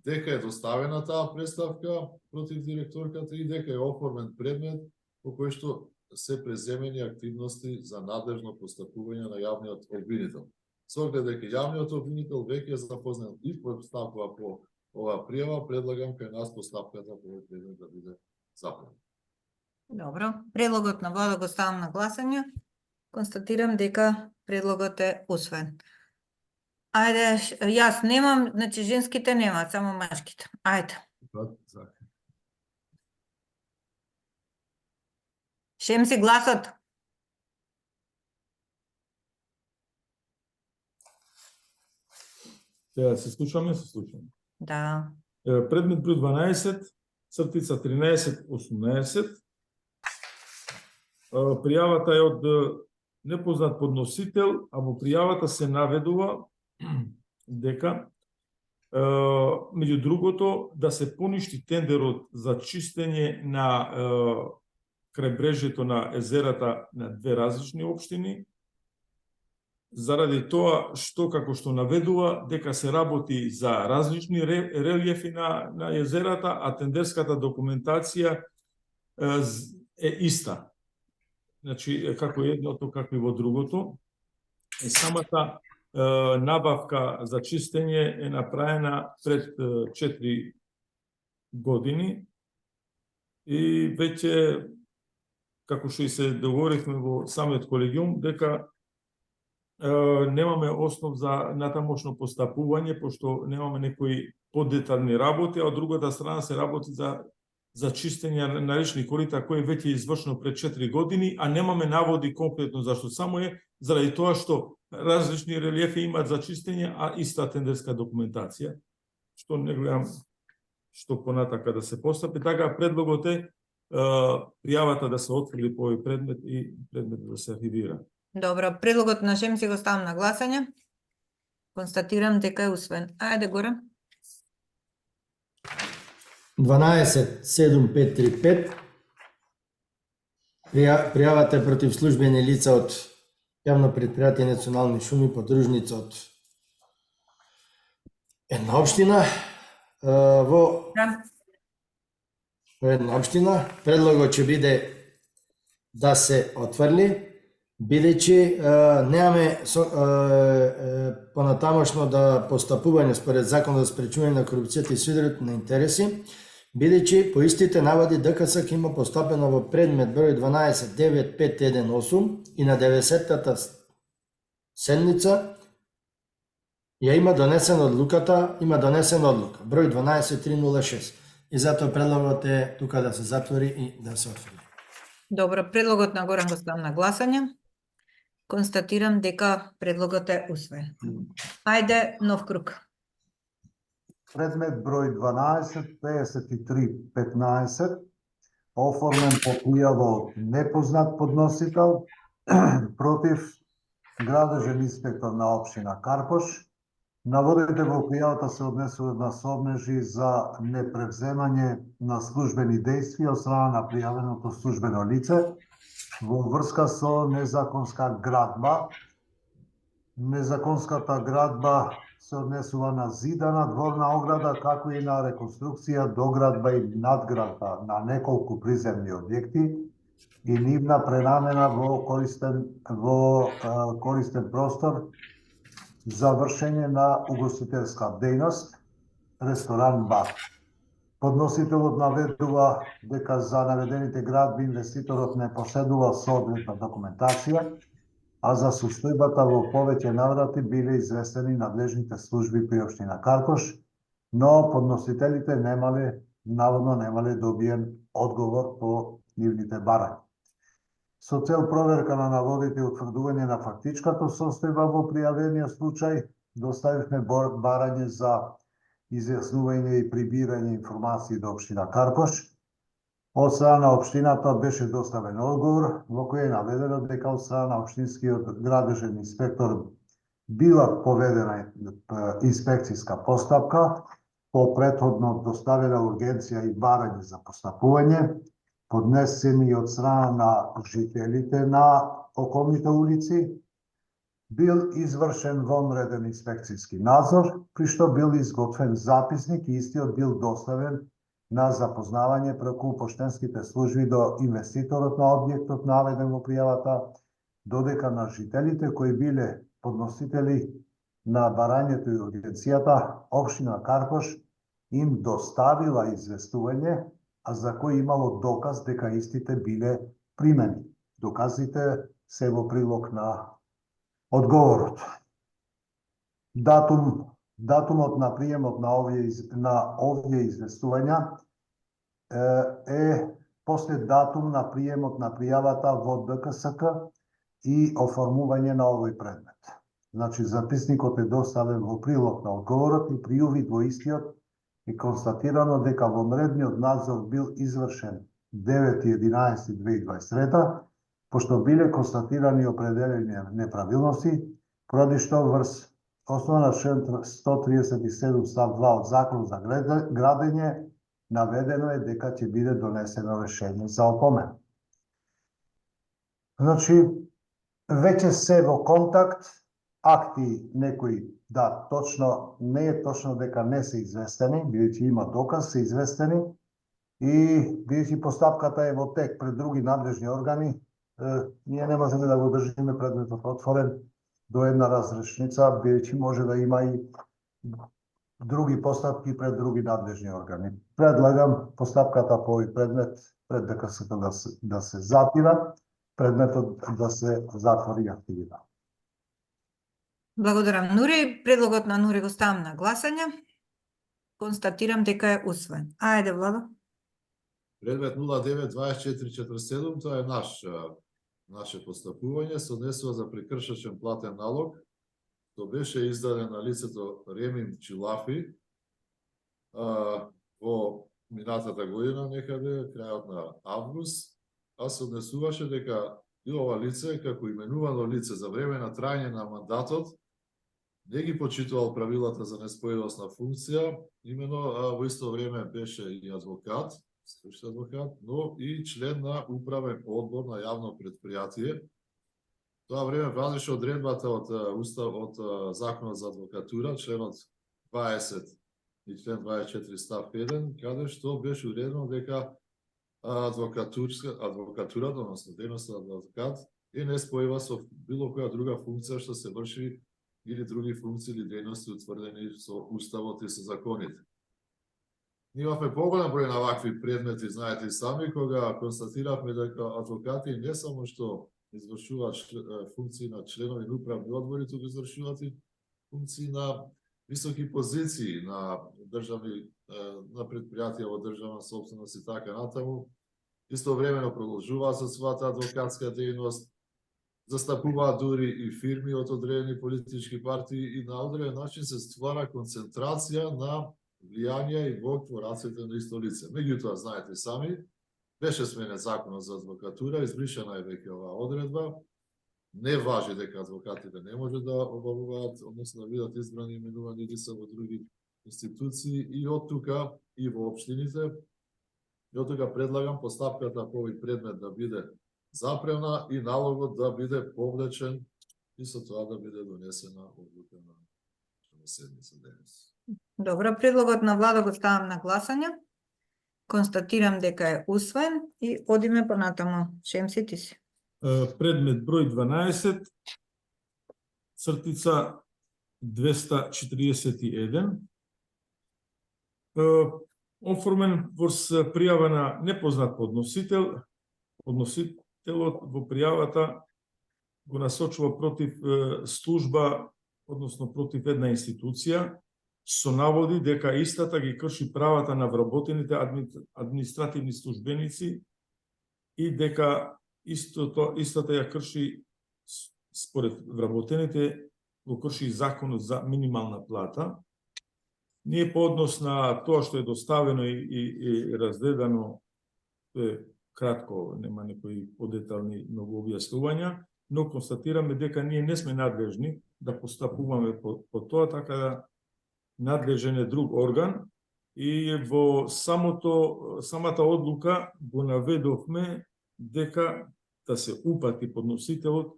дека е доставена таа преставка против директорката и дека е оформен предмет по кој што се преземени активности за надлежно постапување на јавниот обвинител. Со оглед дека јавниот обвинител веќе е запознат и постапува по оваа пријава, предлагам кај нас постапката по овој предмет да биде запрет. Добро. Предлогот на Владо го ставам на гласање. Констатирам дека предлогот е усвоен. Ајде, јас немам, значи женските немаат, само машките. Ајде. Шем си гласот. Сега се слушаме, се слушаме. Да. Предмет број 12, цртица 13-18. Пријавата е од непознат подносител, а во пријавата се наведува дека меѓу другото да се поништи тендерот за чистење на крајбрежјето на езерата на две различни општини, заради тоа што, како што наведува, дека се работи за различни релјефи на езерата, а тендерската документација е иста. Значи, како едното, како и во другото. И самата набавка за чистење е направена пред 4 години и веќе, како што и се договоривме во самиот колегиум, дека немаме основ за натамошно постапување, пошто немаме некои подетални работи, а од другата страна се работи за чистење на речни корита, кој веќе е извршено пред 4 години, а немаме наводи конкретно зашто. Само е заради тоа што различни релјефи имаат за чистење, а иста тендерска документација, што не гледам што понатака да се постапи. Така, предлогот е пријавата да се отфрли по овој предмет и предметот да се архивира. Добро, предлогот на Шемси го ставам на гласање. Констатирам дека е усвоен. Ајде горе. 12-7535. Пријавата е против службени лица од Јавно предпријатие Национални шуми, подружница од една општина во една општина. Предлогот ќе биде да се отфрли, бидејќи немаме понатамошно да постапување според Законот за спречување на корупцијата и сидерот на интереси, бидејќи по истите наводи ДКС има постапено во предмет број 129518 и на 90-та седница ја има донесена одлуката, одлука број 12306 и затоа предлогот е тука да се затвори и да се отфрли. Добро, предлогот на Горан го ставам на гласање. Констатирам дека предлогот е усвоен. Ајде, нов круг. Предмет број 12-53-15, оформен по пријава од непознат подносител против градежен инспектор на општина Карпош. Наводите во пријавата се однесуваат на сомнежи за непревземање на службени дејствија од страна на пријавеното службено лице во врска со незаконска градба. Незаконската градба се однесува на зидана дворна ограда, како и на реконструкција, доградба и надградба на неколку приземни објекти и нивна пренамена во користен простор за вршење на угостителска дејност, ресторан, бар. Подносителот наведува дека за наведените градби инвеститорот не поседува соодветна документација, а за состојбата во повеќе наврати биле известени надлежните служби при општина Карпош, но подносителите наводно немале добиен одговор по нивните барања. Со цел проверка на наводите и утврдување на фактичката состојба во пријавениот случај, доставивме барање за изјаснување и прибирање информации до општина Карпош. Од страна на општината беше доставен одговор во кој е наведено дека од страна на општинскиот градежен инспектор била поведена инспекцијска постапка по претходно доставена ургенција и барање за постапување, поднесени од страна на жителите на околните улици, бил извршен вонреден инспекцијски надзор, при што бил изготвен записник и истиот бил доставен на запознавање преку поштенските служби до инвеститорот на објектот наведен во пријавата, додека на жителите кои биле подносители на барањето и ургенцијата, општина Карпош им доставила известување, а за кој имало доказ дека истите биле примени. Доказите се во прилог на одговорот. Датумот на приемот на овие известувања е после датум на приемот на пријавата во ДКСК и оформување на овој предмет. Значи, записникот е доставен во прилог на одговорот и при увид во истиот е констатирано дека во мредниот надзор бил извршен 9.11.2023, пошто биле констатирани определени неправилности, поради што врз основа на член 137 став 2 од Закон за градење наведено е дека ќе биде донесено решение за опомена. Значи, веќе се во контакт, акти некои, да, точно, не е точно дека не се известени, бидејќи има доказ, се известени и бидејќи постапката е во тек пред други надлежни органи, ние не можеме да го држиме предметот отворен до една разрешница, бидејќи може да има и други постапки пред други надлежни органи. Предлагам постапката по овој предмет пред ДКС да се запира, предметот да се затвори и активира. Благодарам, Нури. Предлогот на Нури го ставам на гласање. Констатирам дека е усвоен. Ајде, Владо. Предмет 092447, тоа е наше постапување, се однесува за прекршачен платен налог, што беше издаден на лицето Ремин Чилафи во минатата година, некаде крајот на август, а се однесуваше дека и ова лице, како именувано лице за време на трајање на мандатот, не ги почитувал правилата за неспојивост на функција, имено во исто време беше и адвокат, стручен адвокат, но и член на управен одбор на јавно предпријатие. Тоа време важеше одредбата од Законот за адвокатура, членот 20 и член 24 став 1, каде што беше уредено дека адвокатурата, односно дејноста на адвокат, е неспојива со било која друга функција што се врши или други функции или дејности утврдени со уставот и со законите. Ние имавме поголем број на вакви предмети, знаете и сами, кога констатиравме дека адвокати не само што извршуваат функции на членови на управни одбори, туку извршуваат и функции на високи позиции на државни на предпријатија во државна собственост и така натаму. Истовремено продолжуваат со својата адвокатска дејност, застапуваат дури и фирми од одредени политички партии и на одреден начин се ствара концентрација на влијание и влог во рацете на исто лице. Меѓутоа, знаете сами, беше сменен Законот за адвокатура, избришена е веќе оваа одредба. Не важи дека адвокатите не може да обавуваат, односно да бидат избрани и именувани лица во други институции и од тука и во општините. И од тука предлагам постапката по овој предмет да биде запрена и налогот да биде повлечен и со тоа да биде донесена одлука на седница денес. Добро, предлогот на Владо го ставам на гласање. Констатирам дека е усвоен и одиме понатаму. Шемси, ти си. Предмет број 12, цртица 241. Оформен врз пријава на непознат подносител. Подносителот во пријавата го насочува против служба, односно против една институција, со наводи дека истата ги крши правата на вработените административни службеници и дека истата ја крши, според вработените, го крши Законот за минимална плата. Ние по однос на тоа што е доставено и разгледано, е кратко, нема некои подетални многу објаснувања, но констатираме дека ние не сме надлежни да постапуваме по тоа, така да надлежен е друг орган и во самата одлука го наведовме дека да се упати подносителот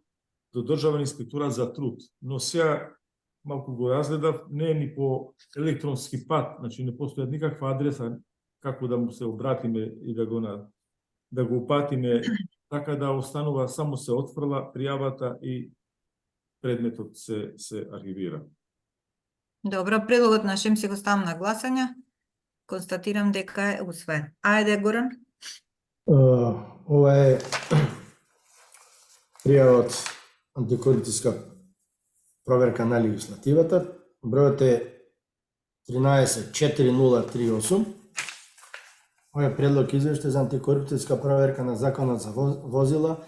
до Државен инспекторат за труд. Но сега малку го разгледав, не е ни по електронски пат, значи не постојат никаква адреса како да му се обратиме и да го упатиме, така да останува само се отфрла пријавата и предметот се архивира. Добро, предлогот на Шемси го ставам на гласање. Констатирам дека е усвоен. Ајде, Горан. Ова е пријава од антикорупцијска проверка на легислативата. Бројот е 134038. Ова е предлог извештај за антикорупцијска проверка на Законот за возила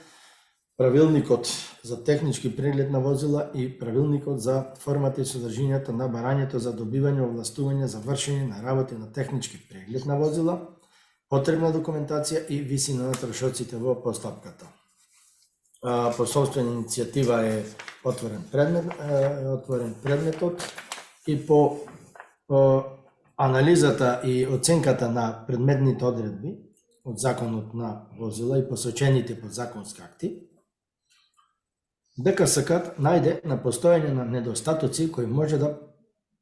Правилникот за технички преглед на возила и правилникот за формата и содржињето на барањето за добивање овластување за вршење на работи на технички преглед на возила, потребна документација и висина на трошоците во постапката. По собствена иницијатива е отворен предметот и по анализата и оценката на предметните одредби од законот на возила и посочените подзаконски акти, ДКСК најде на постојање на недостатоци кои може да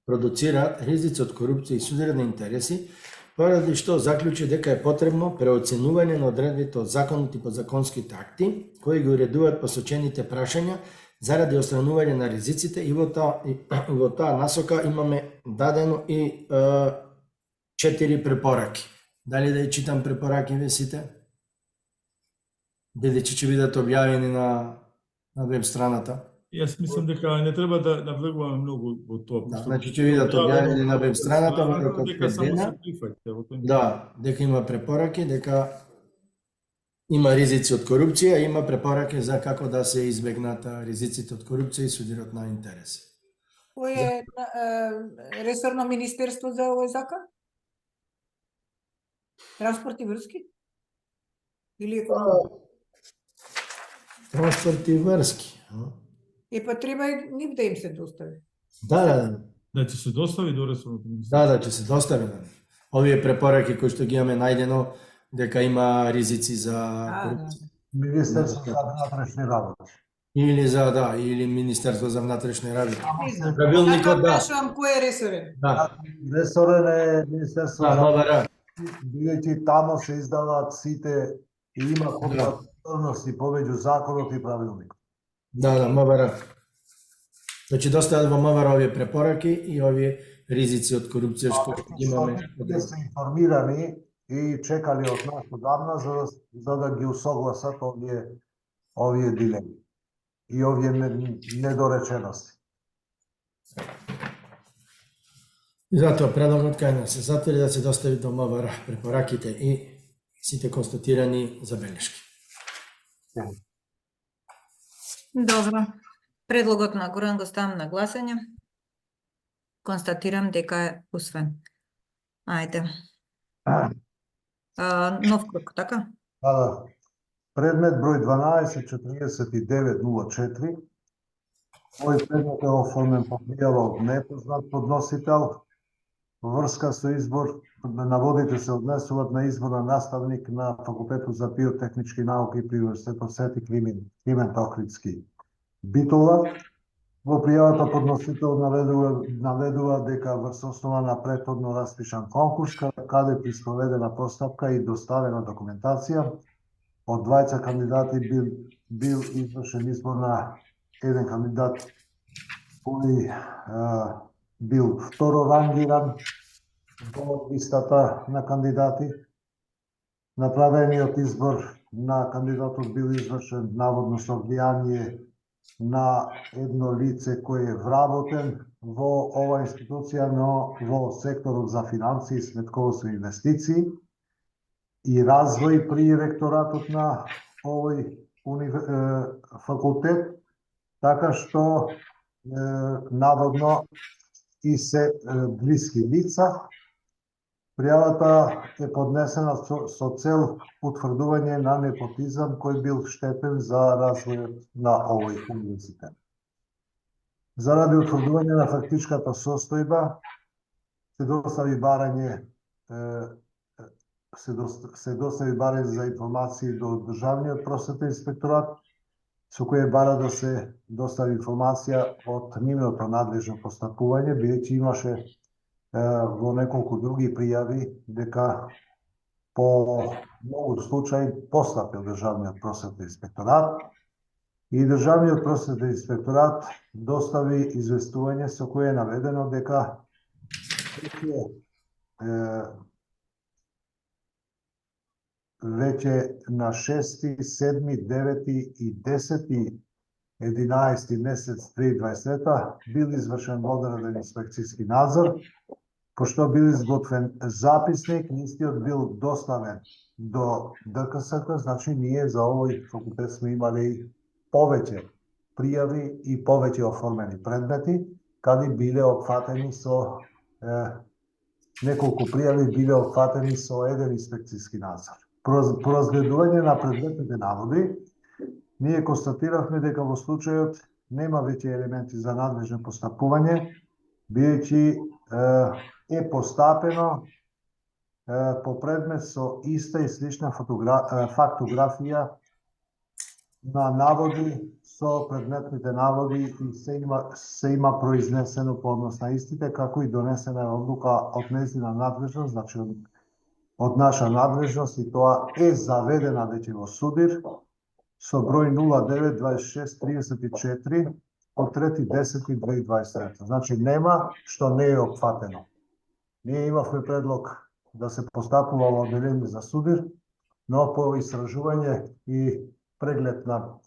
продуцираат ризици од корупција и сузирни интереси, поради што заклучи дека е потребно преоценување на одредбите од законот и подзаконските акти, кои ги уредуваат посочените прашања заради остранување на ризиците, и во таа насока имаме дадено и 4 препораки. Дали да ја читам препораки сите? Бидејќи ќе бидат објавени на веб страната. Јас мислам дека не треба да навлегуваме многу во тоа. Да, значи ќе бидат објавени на веб страната во рок од 5 дена. Да, дека има препораки, дека има ризици од корупција, има препораки за како да се избегнат ризиците од корупција и судирот на интереси. Кој е ресорно министерство за овој закон? Транспорт и врски? Или економија? Транспорт и врски. Па треба и нив да им се достави. Да. Да ќе се достави до ресорното министерство. Да, ќе се достави. Овие препораки кои што ги имаме најдено, дека има ризици за корупција. Министерство за внатрешни работи. Или Министерство за внатрешни работи. Правилникот, да. Прашувам кој е ресорен. Да. Ресорен е Министерство за МВР. бидејќи тамо се издаваат сите и има контрадикторности помеѓу законот и правилникот. Да, МВР. Значи достават во МВР овие препораки и овие ризици од корупција што имаме. Те се информирани и чекали од нас одамна за да ги усогласат овие дилеми и овие недоречености. И затоа предлогот кај нас се затвори да се достави до МВР препораките и сите констатирани забелешки. Добро. Предлогот на Горан го ставам на гласање. Констатирам дека е усвоен. Ајде. Нов круг, така? Да. Предмет број 124904. Овој предмет е оформен по пријава од непознат подносител. Врска со избор, наводите се однесуваат на избор на наставник на Факултетот за биотехнички науки при Универзитетот Свети Климент Охридски Битола. Во пријавата подносител наведува дека врз основа на претходно распишан конкурс, каде при спроведена постапка и доставена документација, од двајца кандидати бил извршен избор на еден кандидат кој бил второ рангиран во листата на кандидати. Направениот избор на кандидатот бил извршен наводно со влијание на едно лице кој е вработен во ова институција, но во секторот за финансии, сметководство и инвестиции и развој при ректоратот на овој факултет, така што наводно и се блиски лица. Пријавата е поднесена со цел утврдување на непотизам кој бил штетен за развојот на овој универзитет. Заради утврдување на фактичката состојба се достави барање за информации до Државниот просветен инспекторат, со кој бара да се достави информација од нивното надлежно постапување, бидејќи имаше во неколку други пријави дека по многу случаи постапил Државниот просветен инспекторат и Државниот просветен инспекторат достави известување со кое е наведено дека веќе на 6, 7, 9 и 10 11 месец 2020 бил извршен водреден инспекцијски надзор, пошто бил изготвен записник, истиот бил доставен до ДКСК, значи ние за овој факултет сме имали повеќе пријави и повеќе оформени предмети, каде биле опфатени со неколку пријави биле опфатени со еден инспекцијски надзор. По разгледување на предметните наводи, ние констатиравме дека во случајот нема веќе елементи за надлежно постапување, бидејќи е постапено по предмет со иста и слична фактографија на наводи со предметните наводи и се има произнесено по однос на истите, како и донесена е одлука од нејзина надлежност, значи од наша надлежност, и тоа е заведена веќе во судир со број 092634 од 3.10.2023. Значи нема што не е опфатено. Ние имавме предлог да се постапува во одделение за судир, но по истражување и преглед на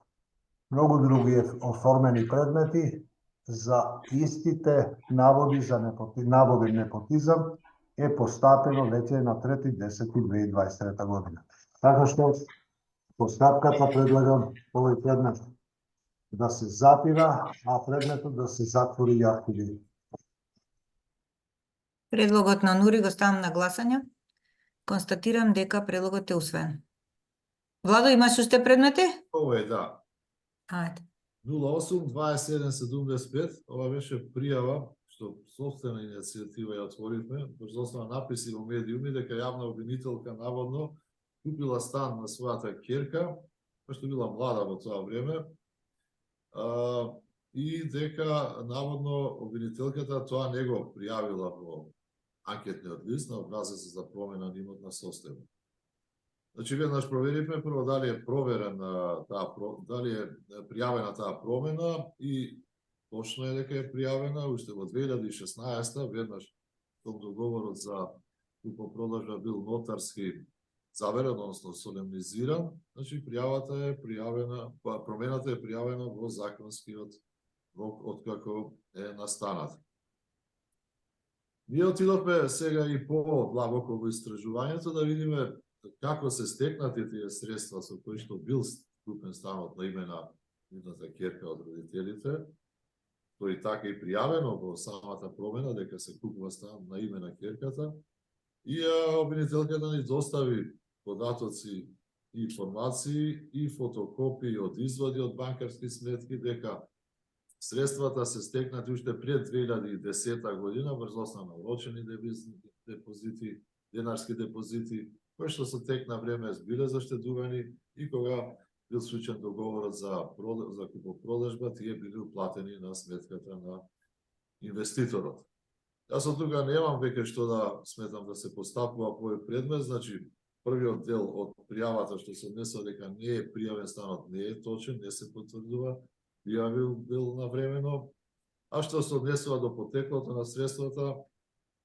многу други оформени предмети за истите наводи за наводен непотизам е постапено веќе на 3.10.2023 година. Така што постапката предлагам овој предмет да се запира, а предметот да се затвори и архивира. Предлогот на Нури го ставам на гласање. Констатирам дека предлогот е усвоен. Владо, имаш уште предмети? Ова е, да. Ајде. 08-27-75, ова беше пријава, што собствена иницијатива ја отворивме, врз основа написи во медиуми дека јавна обвинителка наводно купила стан на својата ќерка, што била млада во тоа време, и дека наводно обвинителката тоа не го пријавила во анкетниот лист на образец за промена на имотна состојба. Значи, веднаш проверивме прво дали е проверена дали е пријавена таа промена и точно е дека е пријавена уште во 2016 веднаш тоа договорот за купопродажба бил нотарски заверен, односно солемнизиран, значи пријавата е пријавена, промената е пријавена во законскиот рок откако е настаната. Ние отидовме сега и по-длабоко во истражувањето да видиме како се стекнати тие средства со кои што бил купен станот на име на нивната ќерка од родителите, тој и така и пријавено во самата промена дека се купува стан на име на ќерката, и обвинителката ни достави податоци и информации и фотокопии од изводи од банкарски сметки дека средствата се стекнати уште пред 2010 година врз основа на урочени депозити, денарски депозити, кои што со тек на време биле заштедувани и кога бил случен договорот за купопродажба, тие биле уплатени на сметката на инвеститорот. Јас од тука немам веќе што да сметам да се постапува по овој предмет, значи првиот дел од пријавата што се однесува дека не е пријавен станот не е точен, не се потврдува, пријавил бил навремено, а што се однесува до потеклото на средствата,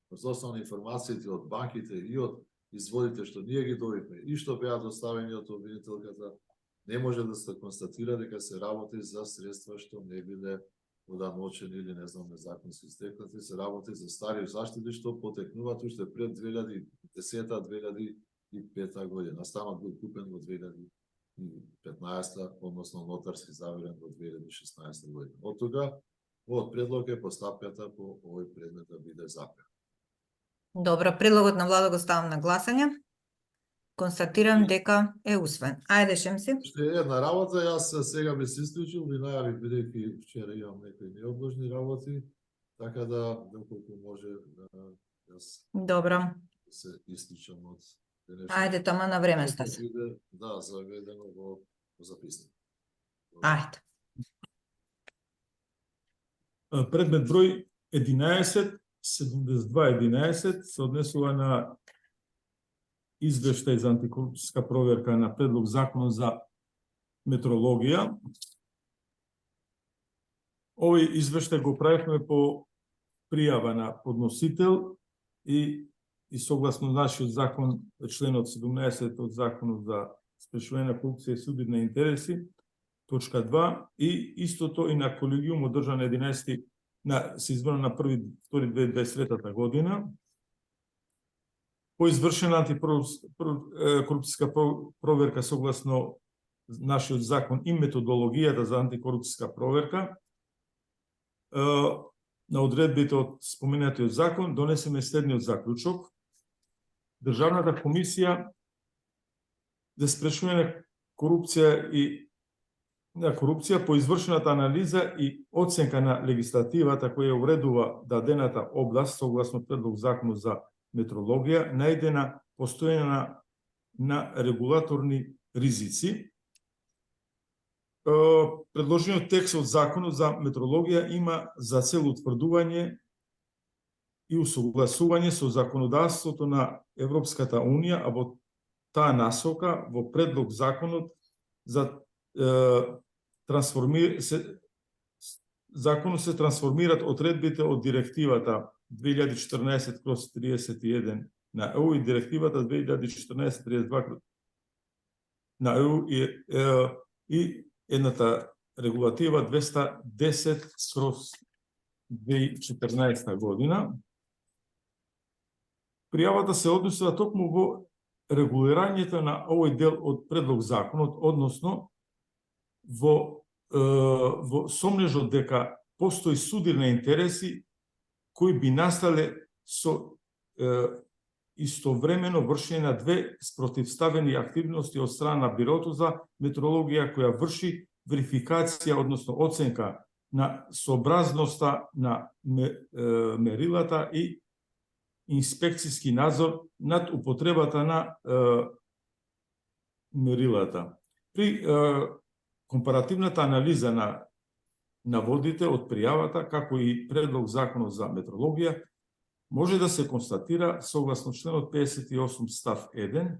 врз основа на информациите од банките и од изводите што ние ги добивме и што беа доставени од обвинителката, не може да се констатира дека се работи за средства што не биле уданочени или не знам незаконски стекнати, се работи за стари заштити што потекнуваат уште пред 2010-2005 година. Станот бил купен во 2015, односно нотарски заверен во 2016 година. Од тога, овој предлог е постапката по овој предмет да биде запрет. Добро, предлогот на Владо го ставам на гласање. Констатирам дека е усвоен. Ајде, Шемси. Уште една работа, јас сега би се исклучил, ви најавив бидејќи вчера имам некои неодложни работи, така да доколку може да јас Добро. се исклучам од Ајде, тама на време сте се. Да, заведено во записник. Ајде. Предмет број 11.72.11 се однесува на извештај за антикорупцијска проверка на предлог закон за метрологија. Овој извештај го правихме по пријава на подносител и согласно нашиот закон, членот 17 од законот за спречување на корупција и суд на интереси, точка 2, и истото и на колегиум одржан 11 се избрано на 1.2.2023 година. По извршена антикорупцијска проверка согласно нашиот закон и методологијата за антикорупцијска проверка, на одредбите од споменатиот закон, донесеме следниот заклучок. Државната комисија за спречување на корупција по извршената анализа и оценка на легислативата која уредува дадената област согласно предлог закон за метрологија, најдена постојање на регулаторни ризици. Предложениот текст од законот за метрологија има за цел утврдување и усогласување со законодавството на Европската Унија, а во таа насока во предлог законот за законот се трансформират одредбите од директивата 2014/31 на ЕУ и директивата 2014/32 на ЕУ и едната регулатива 210/2014 година. Пријавата се однесува токму во регулирањето на овој дел од предлог законот, односно во сомнежот дека постои судир на интереси кои би настале со истовремено вршење на две спротивставени активности од страна на Бирото за метрологија која врши верификација, односно оценка на сообразноста на мерилата и инспекцијски надзор над употребата на мерилата. При компаративната анализа на наводите од пријавата, како и предлог законот за метрологија, може да се констатира, согласно членот 58 став 1,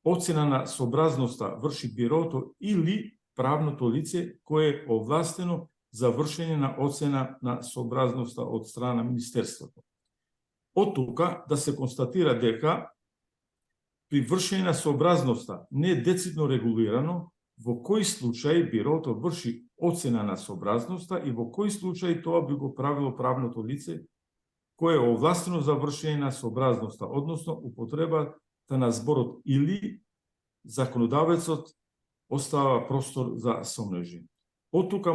оцена на сообразноста врши Бирото или правното лице кое е овластено за вршење на оцена на сообразноста од страна на Министерството. Од тука да се констатира дека при вршење на сообразноста не е децидно регулирано во кој случај Бирото врши оцена на сообразноста и во кој случај тоа би го правило правното лице кое е овластено за вршење на сообразноста, односно употребата на зборот или законодавецот остава простор за сомнежи. Од тука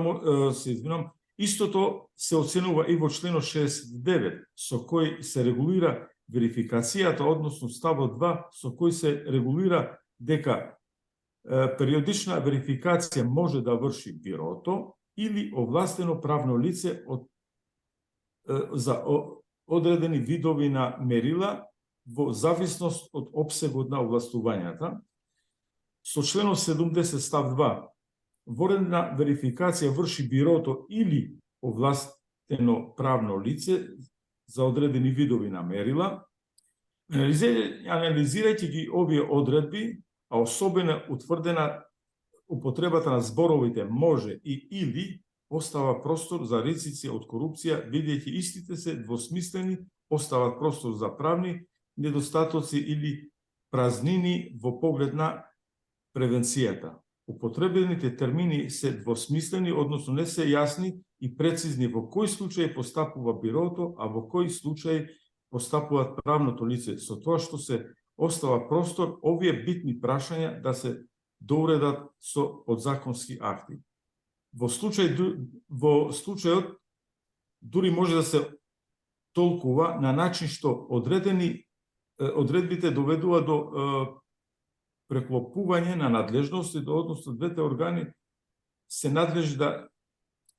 се извинам, истото се оценува и во членот 69, со кој се регулира верификацијата, односно ставот 2, со кој се регулира дека периодична верификација може да врши Бирото или овластено правно лице за одредени видови на мерила во зависност од опсегот на овластувањата. Со членот 70 став 2, воредна верификација врши Бирото или овластено правно лице за одредени видови на мерила. Анализирајќи ги овие одредби, а особено утврдена употребата на зборовите може и или, остава простор за ризици од корупција, бидејќи истите се двосмислени, остават простор за правни недостатоци или празнини во поглед на превенцијата. Употребените термини се двосмислени, односно не се јасни и прецизни во кој случај постапува Бирото, а во кој случај постапуваат правното лице, со тоа што се остава простор овие битни прашања да се доуредат со подзаконски акти. Во случајот дури може да се толкува на начин што одредбите доведува до преклопување на надлежности, односно двете органи се надлежни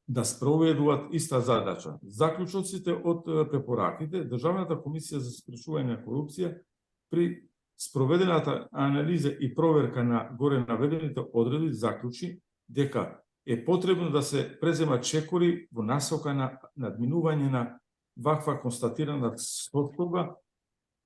да спроведуваат иста задача. Заклучоците од препораките, Државната комисија за спречување на корупција при спроведената анализа и проверка на горе наведените одредби заклучи дека е потребно да се преземат чекори во насока на надминување на ваква констатирана состојба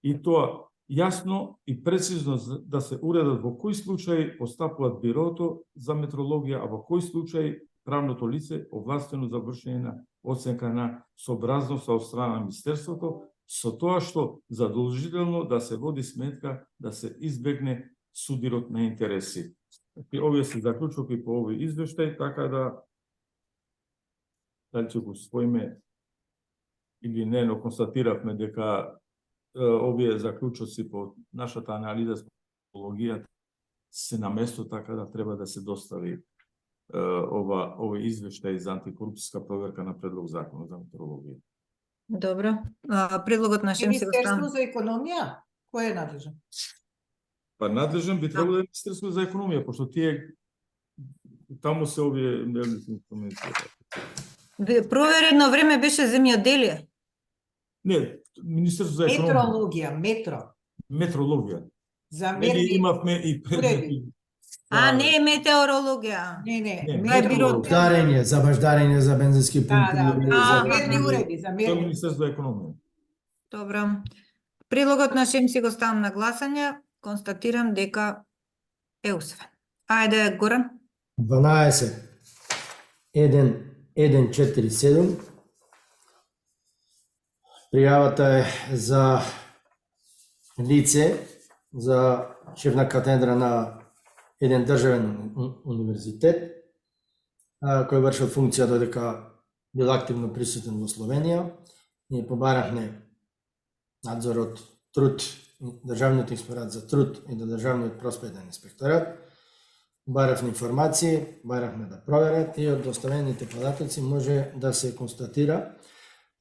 и тоа јасно и прецизно да се уредат во кој случај постапуваат Бирото за метрологија, а во кој случај правното лице овластено за вршење на оценка на сообразност од страна на Министерството, со тоа што задолжително да се води сметка да се избегне судирот на интереси. Овие се заклучоки по овој извештај, така да дали ќе го споиме или не, но констатиравме дека овие заклучоци по нашата анализа с методологијата се на место, така да треба да се достави овој извештај за антикорупцијска проверка на предлог закон за метеорологија. Добро. Предлогот на ШЕМС го Министерство ставам. за економија? Кој е надлежен? Па надлежен би требало да е Министерство за економија, пошто тие таму се овие инструменти. Проверено време беше земјоделие. Не, Министерство за економија, Метрологија, метрологија. За Нели мерни... имавме и предмети. Не е метеорологија. Не, Не, Тоа е бирото. Баждарење, за баждарење за бензински пунктови. за за- мерни уреди, за Тоа е мерни. Министерство за економија. Добро. Предлогот на ШЕМС го ставам на гласање. Констатирам дека е усвоен. Ајде, Горан. 12 147. Пријавата е за лице за шеф на катедра на еден државен универзитет, кој вршил функција додека бил активно присутен во Словенија. Ние побарахме надзор од труд, Државниот инспекторат за труд и до Државниот просветен инспекторат. Баравме информации, баравме да проверат и од доставените податоци може да се констатира,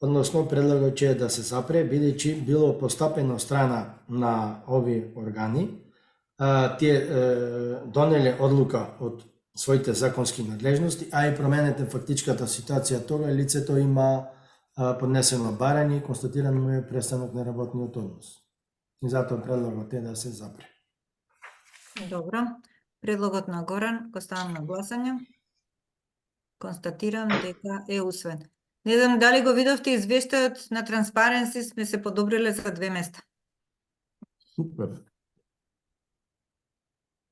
односно предлогот е да се запре, бидејќи било постапено страна на овие органи, тие донеле одлука од своите законски надлежности, а и променете фактичката ситуација тога лицето има поднесено барање и констатирано му е престанок на работниот однос. И затоа предлогот е да се запре. Добро. Предлогот на Горан го ставам на гласање. Констатирам дека е усвоен. Не знам дали го видовте извештајот на Transparency, сме се подобриле за 2 места. Супер.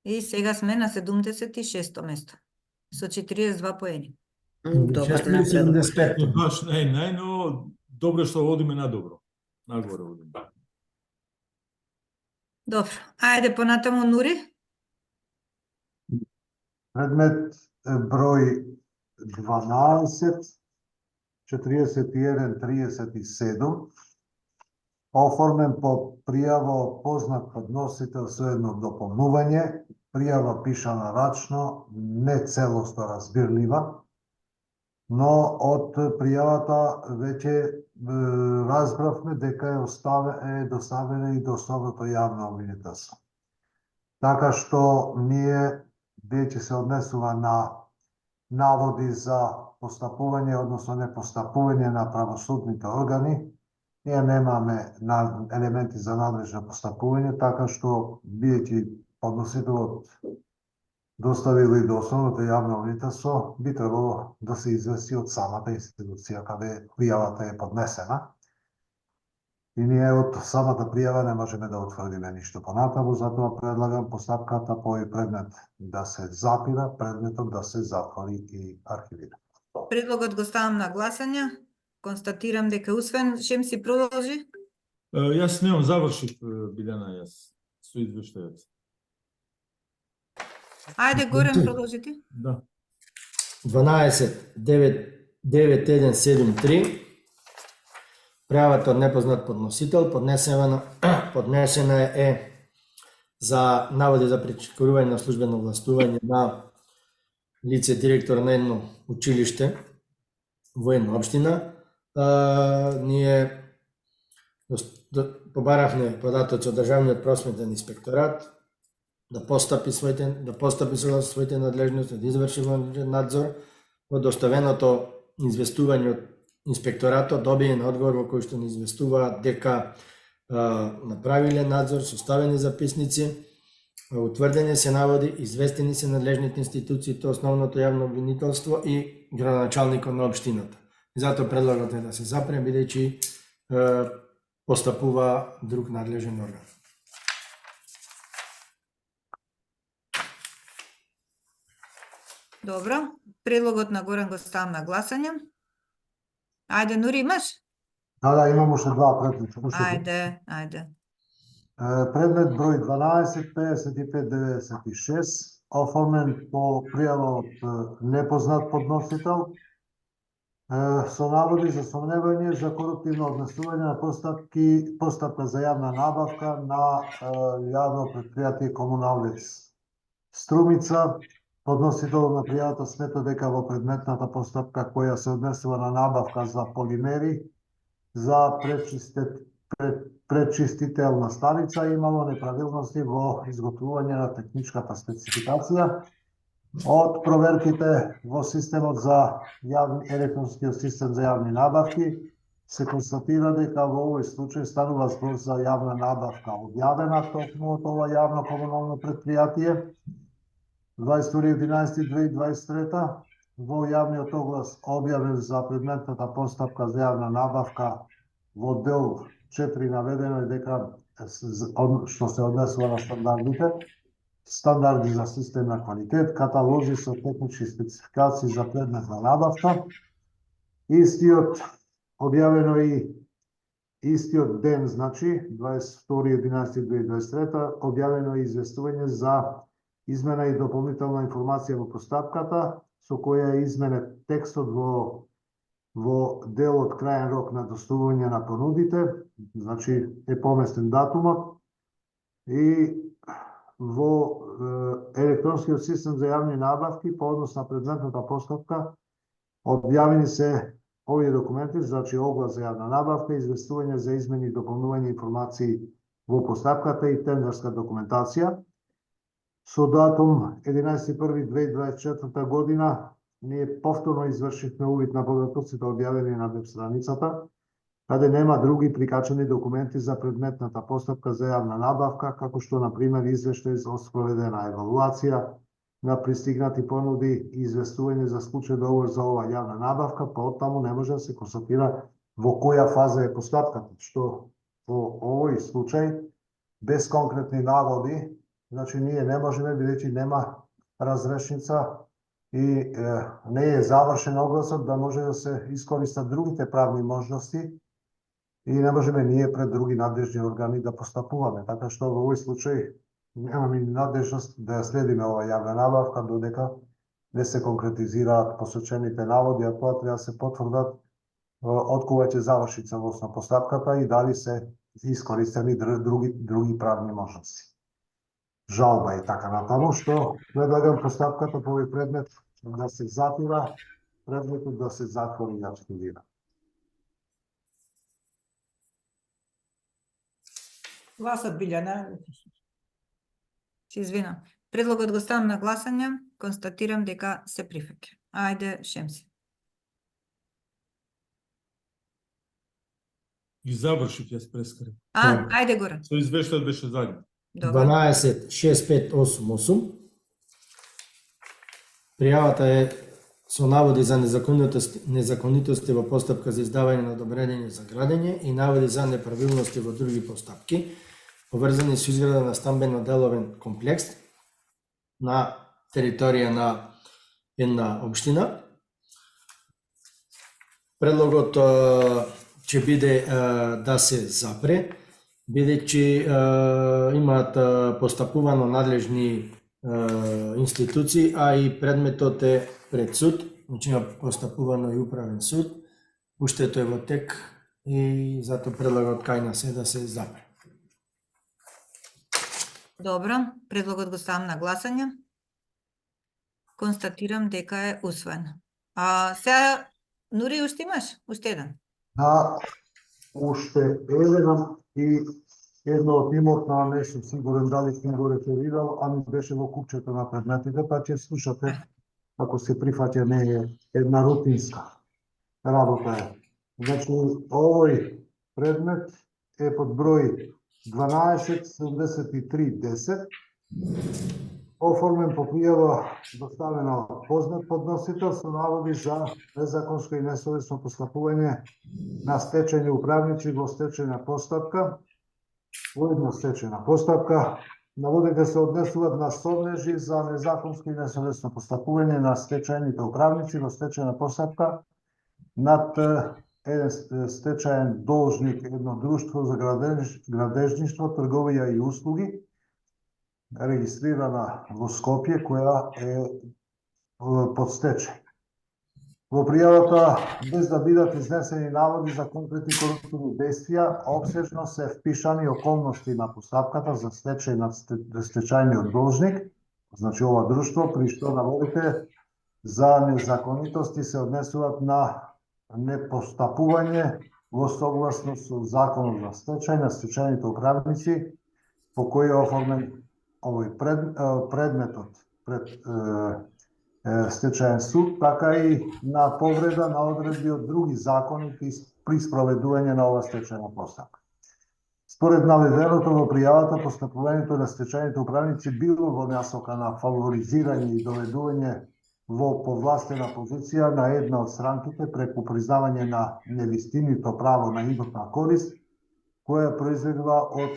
И сега сме на 76-то место. Со 42 поени. Добар 6 или напредок. 75. Баш не, но добро што одиме надобро. Нагоре одиме. Добро. Ајде понатаму, Нури. Предмет број 12, 41, 37, оформен по пријава од познат подносител со едно дополнување, пријава пишана рачно, не целосно разбирлива, но од пријавата веќе разбравме дека е доставена и до Особото јавно обвинителство. Така што ние веќе се однесува на наводи за постапување, односно непостапување на правосудните органи. Ние немаме елементи за надлежно постапување, така што бидејќи подносителот доставил и до Основното јавно обвинителство, би требало да се извести од самата институција каде пријавата е поднесена. И ние од самата пријава не можеме да утврдиме ништо понатаму, затоа предлагам постапката по овој предмет да се запира, предметот да се затвори и архивира. Предлогот го ставам на гласање. Констатирам дека е усвоен. ШЕМС продолжи. Јас неам завршив, Билена, јас со извештајот. Ајде, Горан, продолжи ти. Да. 12 9173. Пријавата од непознат подносител поднесена е за наводи за пречекорување на службено властување на лице директор на едно училиште во една општина. Ние побаравме податоци од Државниот просветен инспекторат да постапи со своите надлежности, да изврши надзор. Во доставеното известување од инспекторатот добиен одговор во кој што ни известуваат дека направиле надзор, составени записници, утврдени се наводи, известени се надлежните институции, тоа Основното јавно обвинителство и градоначалникот на општината. И затоа предлогот е да се запре, бидејќи постапува друг надлежен орган. Добро. Предлогот на Горан го ставам на гласање. Ајде, Нури, имаш? Да, имам уште два предмета. Ајде. Предмет број 12 5596, оформен по пријава од непознат подносител со наводи за сомневање за коруптивно однесување на постапка за јавна набавка на јавно предпријатие Комуналец Струмица, подносител на пријавата смета дека во предметната постапка која се однесува на набавка за полимери за пречистителна станица имало неправилности во изготвување на техничката спецификација. Од проверките во системот за електронскиот систем за јавни набавки се констатира дека во овој случај станува збор за јавна набавка објавена токму од ова јавно комунално предпријатие 22.11.2023 во јавниот оглас објавен за предметната постапка за јавна набавка во дел 4 наведено е дека што се однесува на стандарди за систем на квалитет, каталози со технички спецификации за предметна набавка. Истиот објавено и истиот ден, значи 22.11.2023, објавено и известување за измена и дополнителна информација во постапката, со која е изменет текстот во делот крајен рок на доставување на понудите, значи е поместен датумот, и во електронскиот систем за јавни набавки по однос на предметната постапка објавени се овие документи, значи оглас за јавна набавка, известување за измени и дополнување информации во постапката и тендерска документација. Со датум 11.1.2024 година ние повторно извршивме увид на податоците објавени на веб страницата, каде нема други прикачени документи за предметната постапка за јавна набавка, како што, например, извештај за спроведена евалуација на пристигнати понуди и известување за случај договор за ова јавна набавка, па оттаму не може да се констатира во која фаза е постапката, што во овој случај, без конкретни наводи, значи ние не можеме, бидејќи нема разрешница и не е завршен огласот, да може да се искористат другите правни можности и не можеме ние пред други надлежни органи да постапуваме. Така што во овој случај немаме ни надлежност да ја следиме ова јавна набавка додека не се конкретизираат посочените наводи, а тоа треба да се потврдат од кога ќе заврши целосна постапката и дали се искористени други правни можности. Жалба и така натаму, што предлагам постапката по овој предмет да се затира, предметот да се затвори и архивира. Гласат Билјана. Се извинам. Предлогот го ставам на гласање, констатирам дека се прифаќа. Ајде, Шемси. Ги завршив јас прескаре. Ајде горе. Со извештајот беше задни. Добро. 12.6588. Пријавата е со наводи за незаконитости во постапка за издавање на одобрение за градење и наводи за неправилности во други постапки, поврзани со изграда на стамбено-деловен комплекс на територија на една општина. Предлогот ќе биде да се запре, бидејќи имаат постапувано надлежни институции, а и предметот е пред суд, значи има постапувано и управен суд, уште тој во тек и затоа предлагот кај нас е да се запре. Добро, предлогот го ставам на гласање. Констатирам дека е усвоен. Сега, Нури, уште имаш? Уште еден? Да, уште еден и едно од имотна, не сум сигурен дали сум го реферирал, ами беше во купчето на предметите, па ќе слушате, ако се прифаќа, не е една рутинска работа. Значи, овој предмет е под број 12.73.10, оформен по пријава доставена од познат подносител со наводи за незаконско и несовесно постапување на стечајни управници во стечајна постапка, во една стечајна постапка. Наводите се однесуваат на сомнежи за незаконско и несовесно постапување на стечајните управници во стечајна постапка над еден стечаен должник, едно друштво за градежништво, трговија и услуги, регистрирана во Скопје, која е под стечај. Во пријавата, без да бидат изнесени наводи за конкретни корупциони действија, опсежно се впишани околности на постапката за стечај на стечајниот должник, значи ова друштво, при што наводите за незаконитости се однесуваат на непостапување во согласност со Законот за стечај на стечајните управници, по кој е оформен овој предметот пред стечаен суд, така и на повреда на одредби од други закони при спроведување на ова стечајна постапка. Според наведеното во пријавата, постапувањето на стечајните управници било во насока на фаворизирање и доведување во повластена позиција на една од странките преку признавање на невистинито право на имотна корист, која произлегува од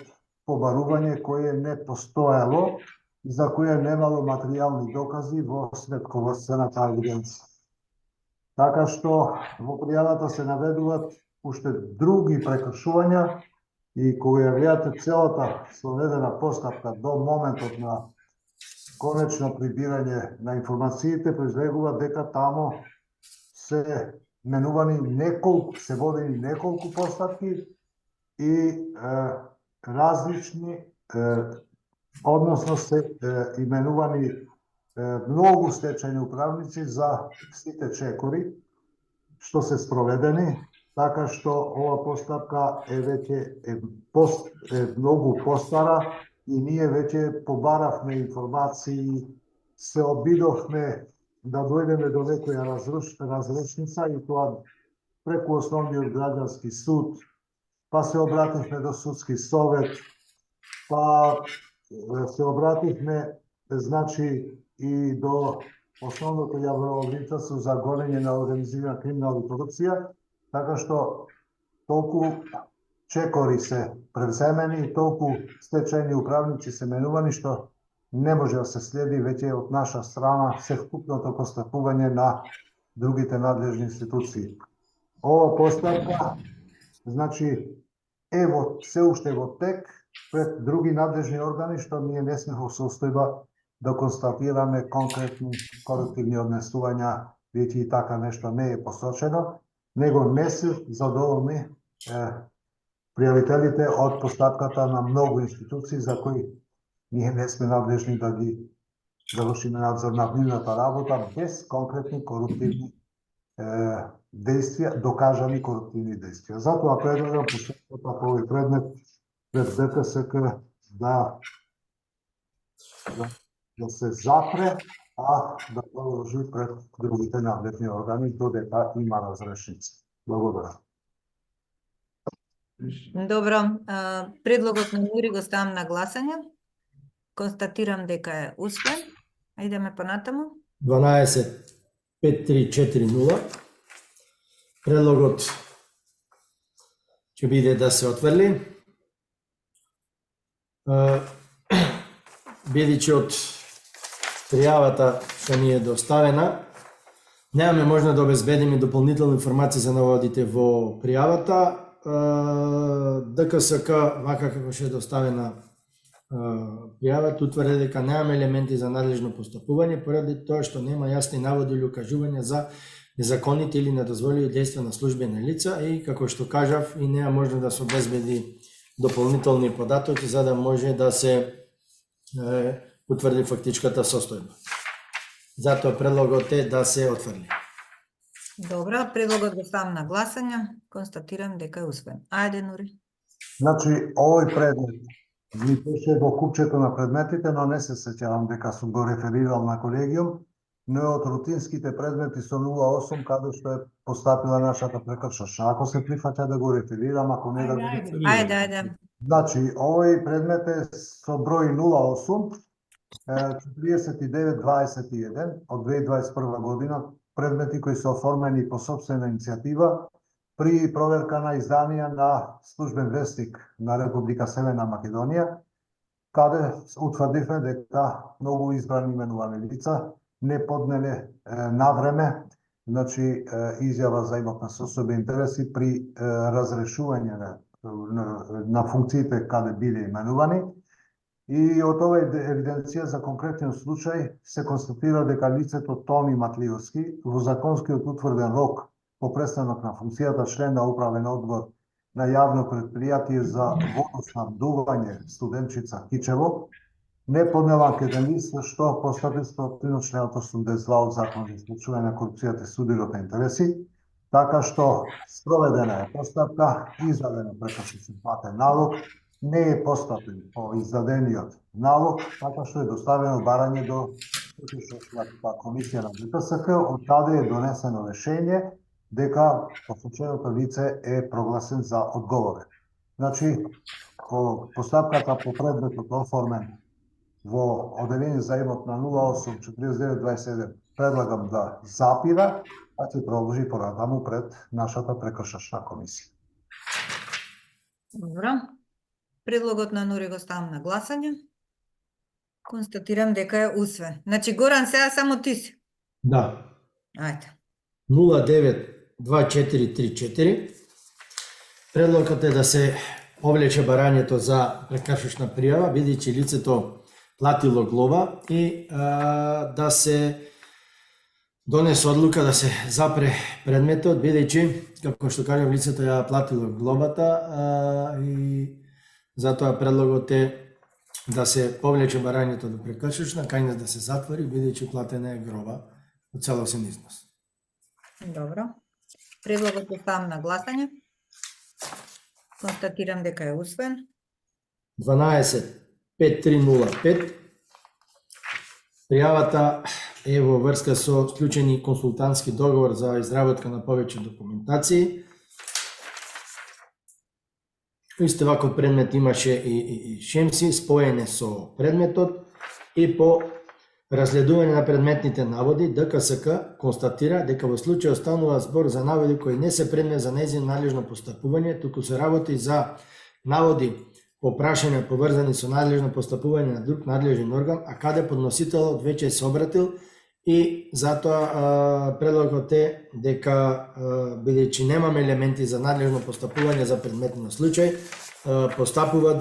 побарување кое не постоело и за кое немало материјални докази во светководствената евиденција. Така што во пријавата се наведуваат уште други прекршувања и кога ја гледате целата спроведена постапка до моментот на конечно прибирање на информациите, произлегува дека тамо се се водени неколку постапки и различни, односно се именувани многу стечајни управници за сите чекори што се спроведени, така што ова постапка е веќе многу постара и ние веќе побаравме информации, се обидовме да дојдеме до некоја разрешница и тоа преку основниот граѓански суд, па се обративме до судски совет, па се обративме, значи, и до основното јавно обвинителство за гонење на организирана криминална корупција, така што толку чекори се превземени и толку стечајни управници се менувани, што не може да се следи веќе од наша страна севкупното постапување на другите надлежни институции. Ова постапка, значи, е се уште во тек пред други надлежни органи, што ние не сме во состојба да констатираме конкретни коруптивни однесувања, веќе и така нешто не е посочено, него не се задоволни пријавителите од постапката на многу институции за кои ние не сме надлежни да ги завршиме надзор на нивната работа без конкретни коруптивни действија, докажани коруптивни действија. Затоа предлагам постапката по овој предмет пред ДТСК да се запре, а да продолжи пред другите надлежни органи додека има разрешница. Благодарам. Добро, предлогот на Нури го ставам на гласање. Констатирам дека е усвоен. Ајдеме понатаму. 12.5340. Предлогот ќе биде да се отврли. Бидејќи од пријавата што ни е доставена, немаме можна да обезбедиме дополнителни информации за наводите во пријавата. ДКСК, вака како што е доставена пријавата, утврди дека немаме елементи за надлежно постапување, поради тоа што нема јасни наводи или укажувања за незаконите или недозволени действија на службени лица и, како што кажав, и нема можно да се обезбеди дополнителни податоци за да може да се утврди фактичката состојба. Затоа предлогот е да се отврли. Добро, предлогот го ставам на гласање. Констатирам дека е усвоен. Ајде, Нури. Значи, овој предмет ми беше во купчето на предметите, но не се сеќавам дека сум го реферирал на колегиум, но е од рутинските предмети со 0,8 каде што е постапила нашата прекршачна. Ако се прифаќа да го реферирам, ако не да го реферирам. Ајде. Значи, овој предмет е со број 08 4921 од 2021 година, предмети кои се оформени по сопствена иницијатива при проверка на изданија на службен вестник на Република Северна Македонија, каде утврдивме дека многу избрани именувани лица не поднеле на време, значи изјава за имотна состојба и интереси при разрешување на функциите каде биле именувани. И од оваа евиденција за конкретниот случај се констатира дека лицето Тони Матливски во законскиот утврден рок по престанок на функцијата член на управен одбор на јавно предпријатие за водоснабдување Студенчица Кичево не поднела кај лист што постапи спротивно член 82 од Законот за спречување на корупцијата и судирот на интереси, така што спроведена е постапка, издадено прекршен платен налог, не е постапен по издадениот налог, така што е доставено барање до Прекршачната комисија на ДПСК, од каде е донесено решение дека посоченото лице е прогласен за одговорен. Значи, постапката по предметот оформен во Оделение за имот на 08-49-27 предлагам да запира, а ќе продолжи понатаму пред нашата прекршачна комисија. Добро. Предлогот на Нури го ставам на гласање. Констатирам дека е усвоен. Значи, Горан, сега само ти си. Да. Ајде. 092434. Предлогот е да се повлече барањето за прекршачна пријава, бидејќи лицето платило глоба и да се донесе одлука да се запре предметот, бидејќи, како што кажам, лицето ја платило глобата и затоа предлогот е да се повлече барањето до прекршачна, кај нас да се затвори, бидејќи платена е глоба од целосен износ. Добро. Предлогот го ставам на гласање. Констатирам дека е усвоен. 12.5305. Пријавата е во врска со склучени консултантски договор за изработка на повеќе документации. Исто ваков предмет имаше и Шемси, споене со предметот и по разгледување на предметните наводи, ДКСК констатира дека во случај останува збор за наводи кои не се предмет за нејзино надлежно постапување, туку се работи за наводи по прашања поврзани со надлежно постапување на друг надлежен орган, а каде подносителот веќе се обратил и затоа предлогот е дека бидејќи немаме елементи за надлежно постапување за предметниот случај, постапува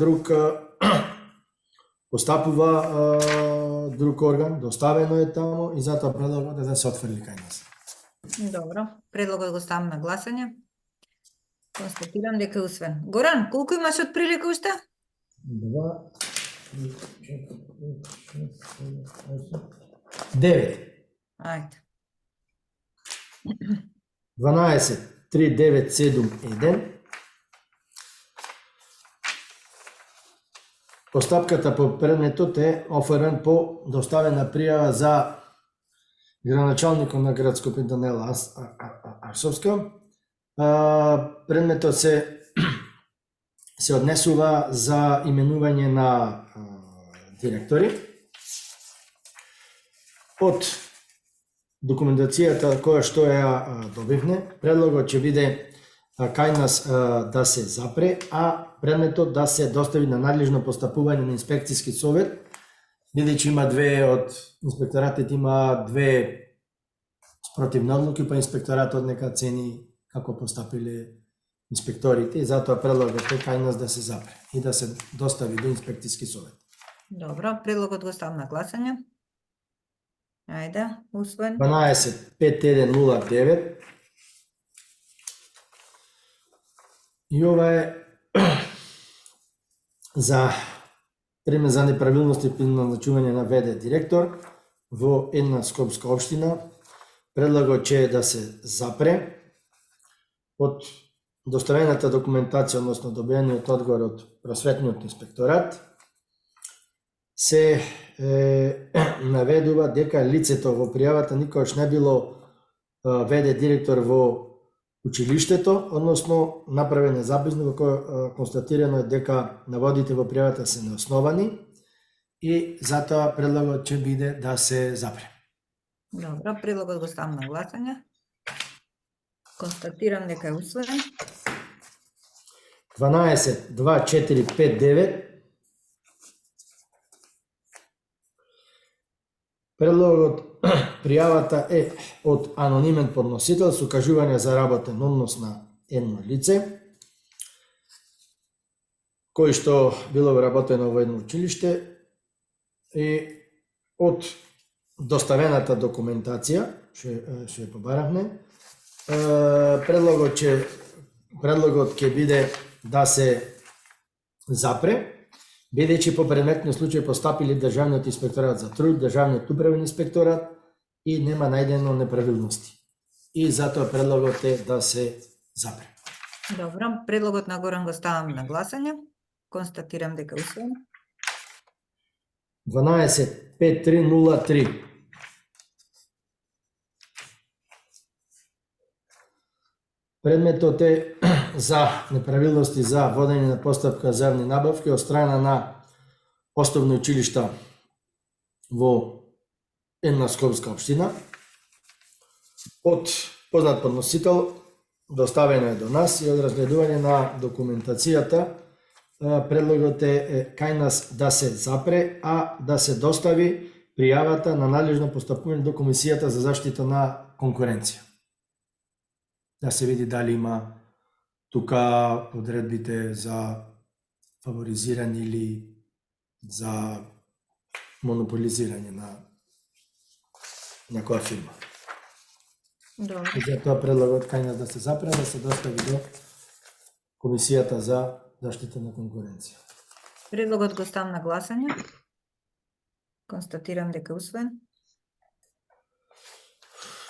друг орган, доставено е таму и затоа предлогот е да се отфрли кај нас. Добро. Предлогот го ставам на гласање. Констатирам дека е усвоен. Горан, колку имаш од прилика уште? 2, 3, 4, 5, 6, 7, 8, 9. Ајде. 12, 3, 9, 7, 1. Постапката по предметот е оферен по доставена пријава за градоначалникот на градско Даниела Арсовска. Предметот се однесува за именување на директори. Од документацијата која што ја добивме, предлогот ќе биде кај нас да се запре, а предметот да се достави на надлежно постапување на инспекцијски совет, бидејќи има две од инспекторатот има две спротивни одлуки, па инспекторатот нека цени како постапиле инспекторите и затоа предлогот е кај нас да се запре и да се достави до инспекцијски совет. Добро, предлогот го ставам на гласање. Ајде, усвоен. 12.5109. И ова е за пример за неправилности при назначување на ВД директор во една скопска општина. Предлогот ќе да се запре од доставената документација, односно добиениот одговор од просветниот инспекторат, се наведува дека лицето во пријавата никогаш не било ВД директор во училиштето, односно направен е записник во кој констатирано е дека наводите во пријавата се неосновани и затоа предлогот ќе биде да се запре. Добро, предлогот го ставам на гласање. Констатирам дека е усвоен. 12.2459. Предлогот пријавата е од анонимен подносител со укажување за работен однос на едно лице, кој што било вработено во едно училиште и од доставената документација, што ја побаравме, предлогот ќе биде да се запре, бидејќи по предметниот случај постапили Државниот инспекторат за труд, Државниот управен инспекторат и нема најдено неправилности. И затоа предлогот е да се запре. Добро, предлогот на Горан го ставам на гласање. Констатирам дека усвоен. 12.5303. Предметот е за неправилности за водење на постапка за јавни набавки од страна на основни училишта во една скопска општина. Од познат подносител доставено е до нас и од разгледување на документацијата предлогот е кај нас да се запре, а да се достави пријавата на надлежно постапување до Комисијата за заштита на конкуренција. Да се види дали има тука одредбите за фаворизирање или за монополизирање на некоја фирма. Добро. И затоа предлогот кај нас да се запре, да се достави до Комисијата за заштита на конкуренција. Предлогот го ставам на гласање. Констатирам дека е усвоен.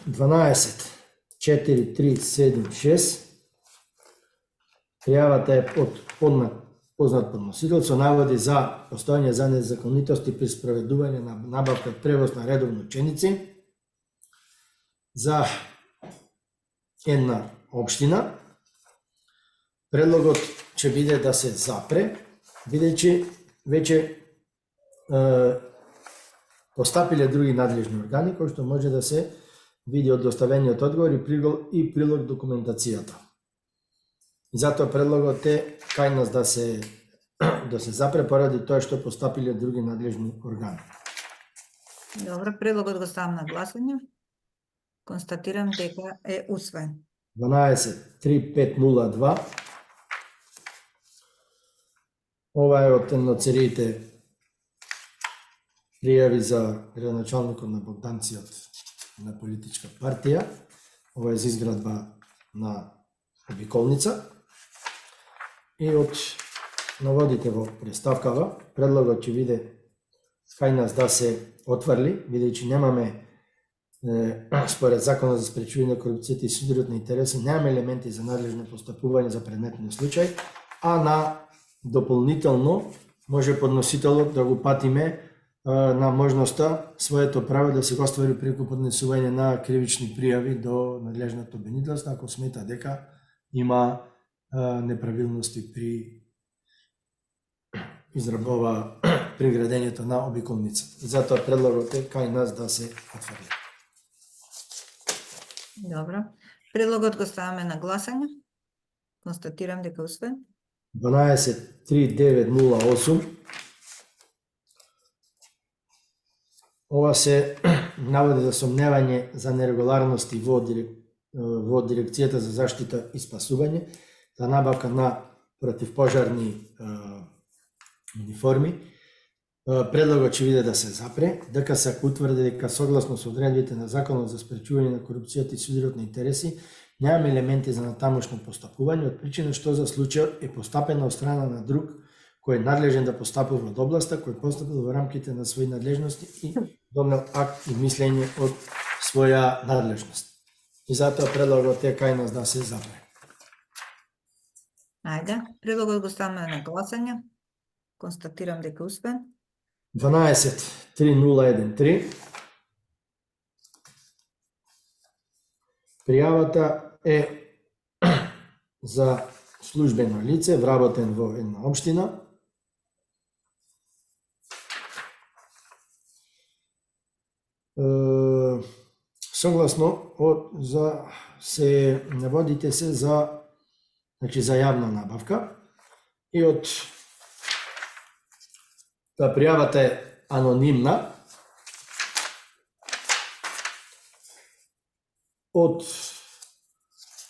12.4376. Пријавата е од познат подносител со наводи за постојање за незаконитости при спроведување на набавка и превоз на редовни ученици за една општина. Предлогот ќе биде да се запре, бидејќи веќе постапиле други надлежни органи, кои што може да се види од доставениот одговор и прилог документацијата. И затоа предлогот е кај нас да се запре поради тоа што постапиле други надлежни органи. Добро, предлогот го ставам на гласање. Констатирам дека е усвоен. 12.3502. Ова е од едноцериите пријави за градоначалникот на Богданци на политичка партија. Ова е за изградба на обиколница. И од наводите во преставкава, предлогот ќе биде кај нас да се отврли, бидејќи немаме според Законот за спречување на корупцијата и судирот на интереси, немаме елементи за надлежно постапување за предметниот случај, а на дополнително може подносителот да го патиме на можноста своето право да се го оствари преку поднесување на кривични пријави до надлежното обвинителство, ако смета дека има неправилности при изработва при градењето на обиколницата. И затоа предлогот е кај нас да се отврли. Добро. Предлогот го ставаме на гласање. Констатирам дека е усвоен. 12.3908. Ова се наводи за сомневање за нерегуларности во Дирекцијата за заштита и спасување, за набавка на противпожарни униформи. Предлогот ќе биде да се запре, дека се утврди дека согласно со одредбите на Законот за спречување на корупцијата и судирот на интереси, немаме елементи за натамошно постапување, од причина што за случајот е постапено од страна на друг кој е надлежен да постапува од областа, кој постапил во рамките на своји надлежности и донел акт и мислење од своја надлежност. И затоа предлогот е кај нас да се запре. Ајде, предлогот го ставаме на гласање. Констатирам дека е усвоен. 12.3013. Пријавата е за службено лице, вработен во една општина. Согласно наводите се за јавна набавка и од пријавата е анонимна.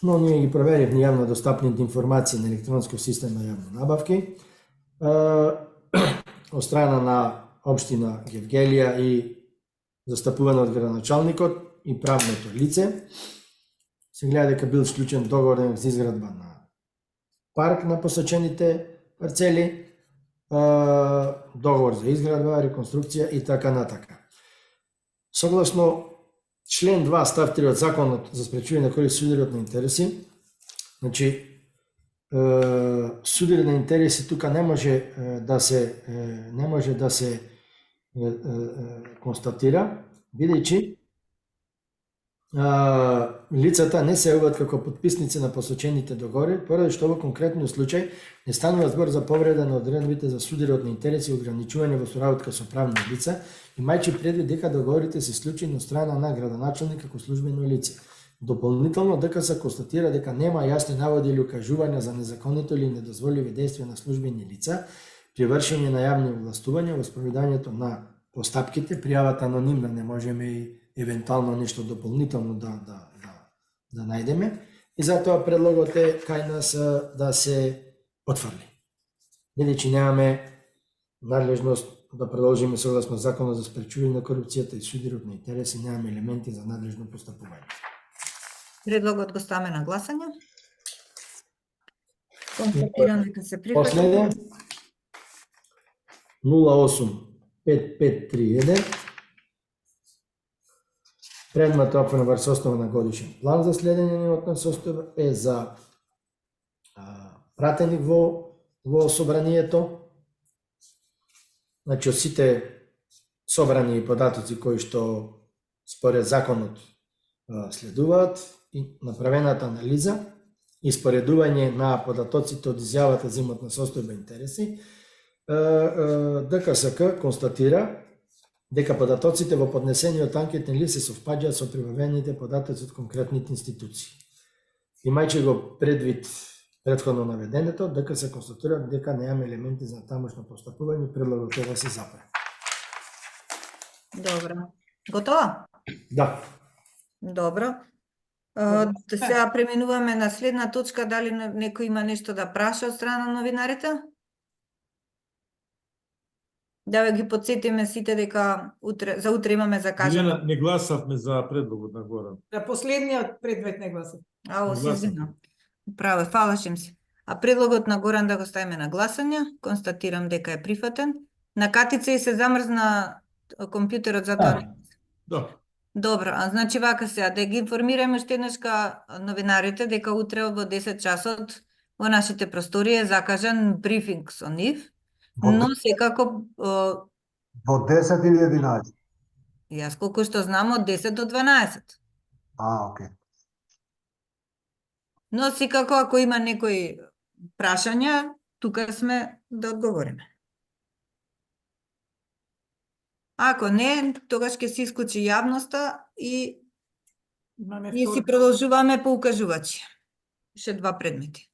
Но ние ги проверивме јавно достапните информации на електронско система јавни набавки од страна на општина Гевгелија и застапувана од градоначалникот и правното лице. Се гледа дека бил склучен договор за изградба на парк на посочените парцели. договор за изградба, реконструкција и така натака. Согласно член 2 став 3 од Законот за спречување на користи судирот на интереси, значи судир на интереси тука не може да се констатира, бидејќи лицата не се јавуваат како потписници на посочените договори, поради што во конкретниот случај не станува збор за повреда на одредбите за судирот на интереси и ограничување во соработка со правни лица, имајќи предвид дека договорите се склучени од страна на градоначалник како службено лице. Дополнително ДКС констатира дека нема јасни наводи или укажувања за незаконито или недозволиви действија на службени лица при вршење на јавни овластувања во спроведањето на постапките. Пријавата анонимна, не можеме и евентуално нешто дополнително да најдеме, и затоа предлогот е кај нас да се отфрли. Бидејќи немаме надлежност да продолжиме согласно Законот за спречување на корупцијата и судирот на интереси, немаме елементи за надлежно постапување. Предлогот го ставаме на гласање. Констатирам дека се прифаќа. Последен 085531 предмет опфрен врз основа на годишен план за следење на имотна состојба е за пратеник во собранието. Значи, од сите собрани податоци кои што според законот следуваат, и направената анализа и споредување на податоците од изјавата за имотна состојба и интереси, ДКСК констатира дека податоците во поднесениот анкетен лист се совпаѓаат со прибавените податоци од конкретните институции. Имајќи го предвид претходно наведеното, ДКС констатира дека немаме елементи за тамошно постапување, предлогот е да се запре. Добро. Готово? Да. Добро. Сега преминуваме на следна точка. Дали некој има нешто да праша од страна на новинарите? Да ве ги подсетиме сите дека за утре имаме закажано. Не гласавме за предлогот на Горан. За последниот предмет не гласав. Ао, се гласам. извинам. Право, фалашим се. А предлогот на Горан да го ставиме на гласање, констатирам дека е прифатен. На Катица и се замрзна компјутерот, затоа не. Да. Добро, а значи вака сега, да ги информираме уште еднашка новинарите дека утре во 10 часот во нашите простории е закажан брифинг со нив, но секако Во 10 или 11? јас колку што знам од 10 до 12. Окей. Но секако ако има некои прашања, тука сме да одговориме. Ако не, тогаш ќе се исклучи јавноста и Имаме ние си втор- продолжуваме по укажувачи. Ше 2 предмети.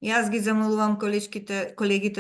Јас ги замолувам колегите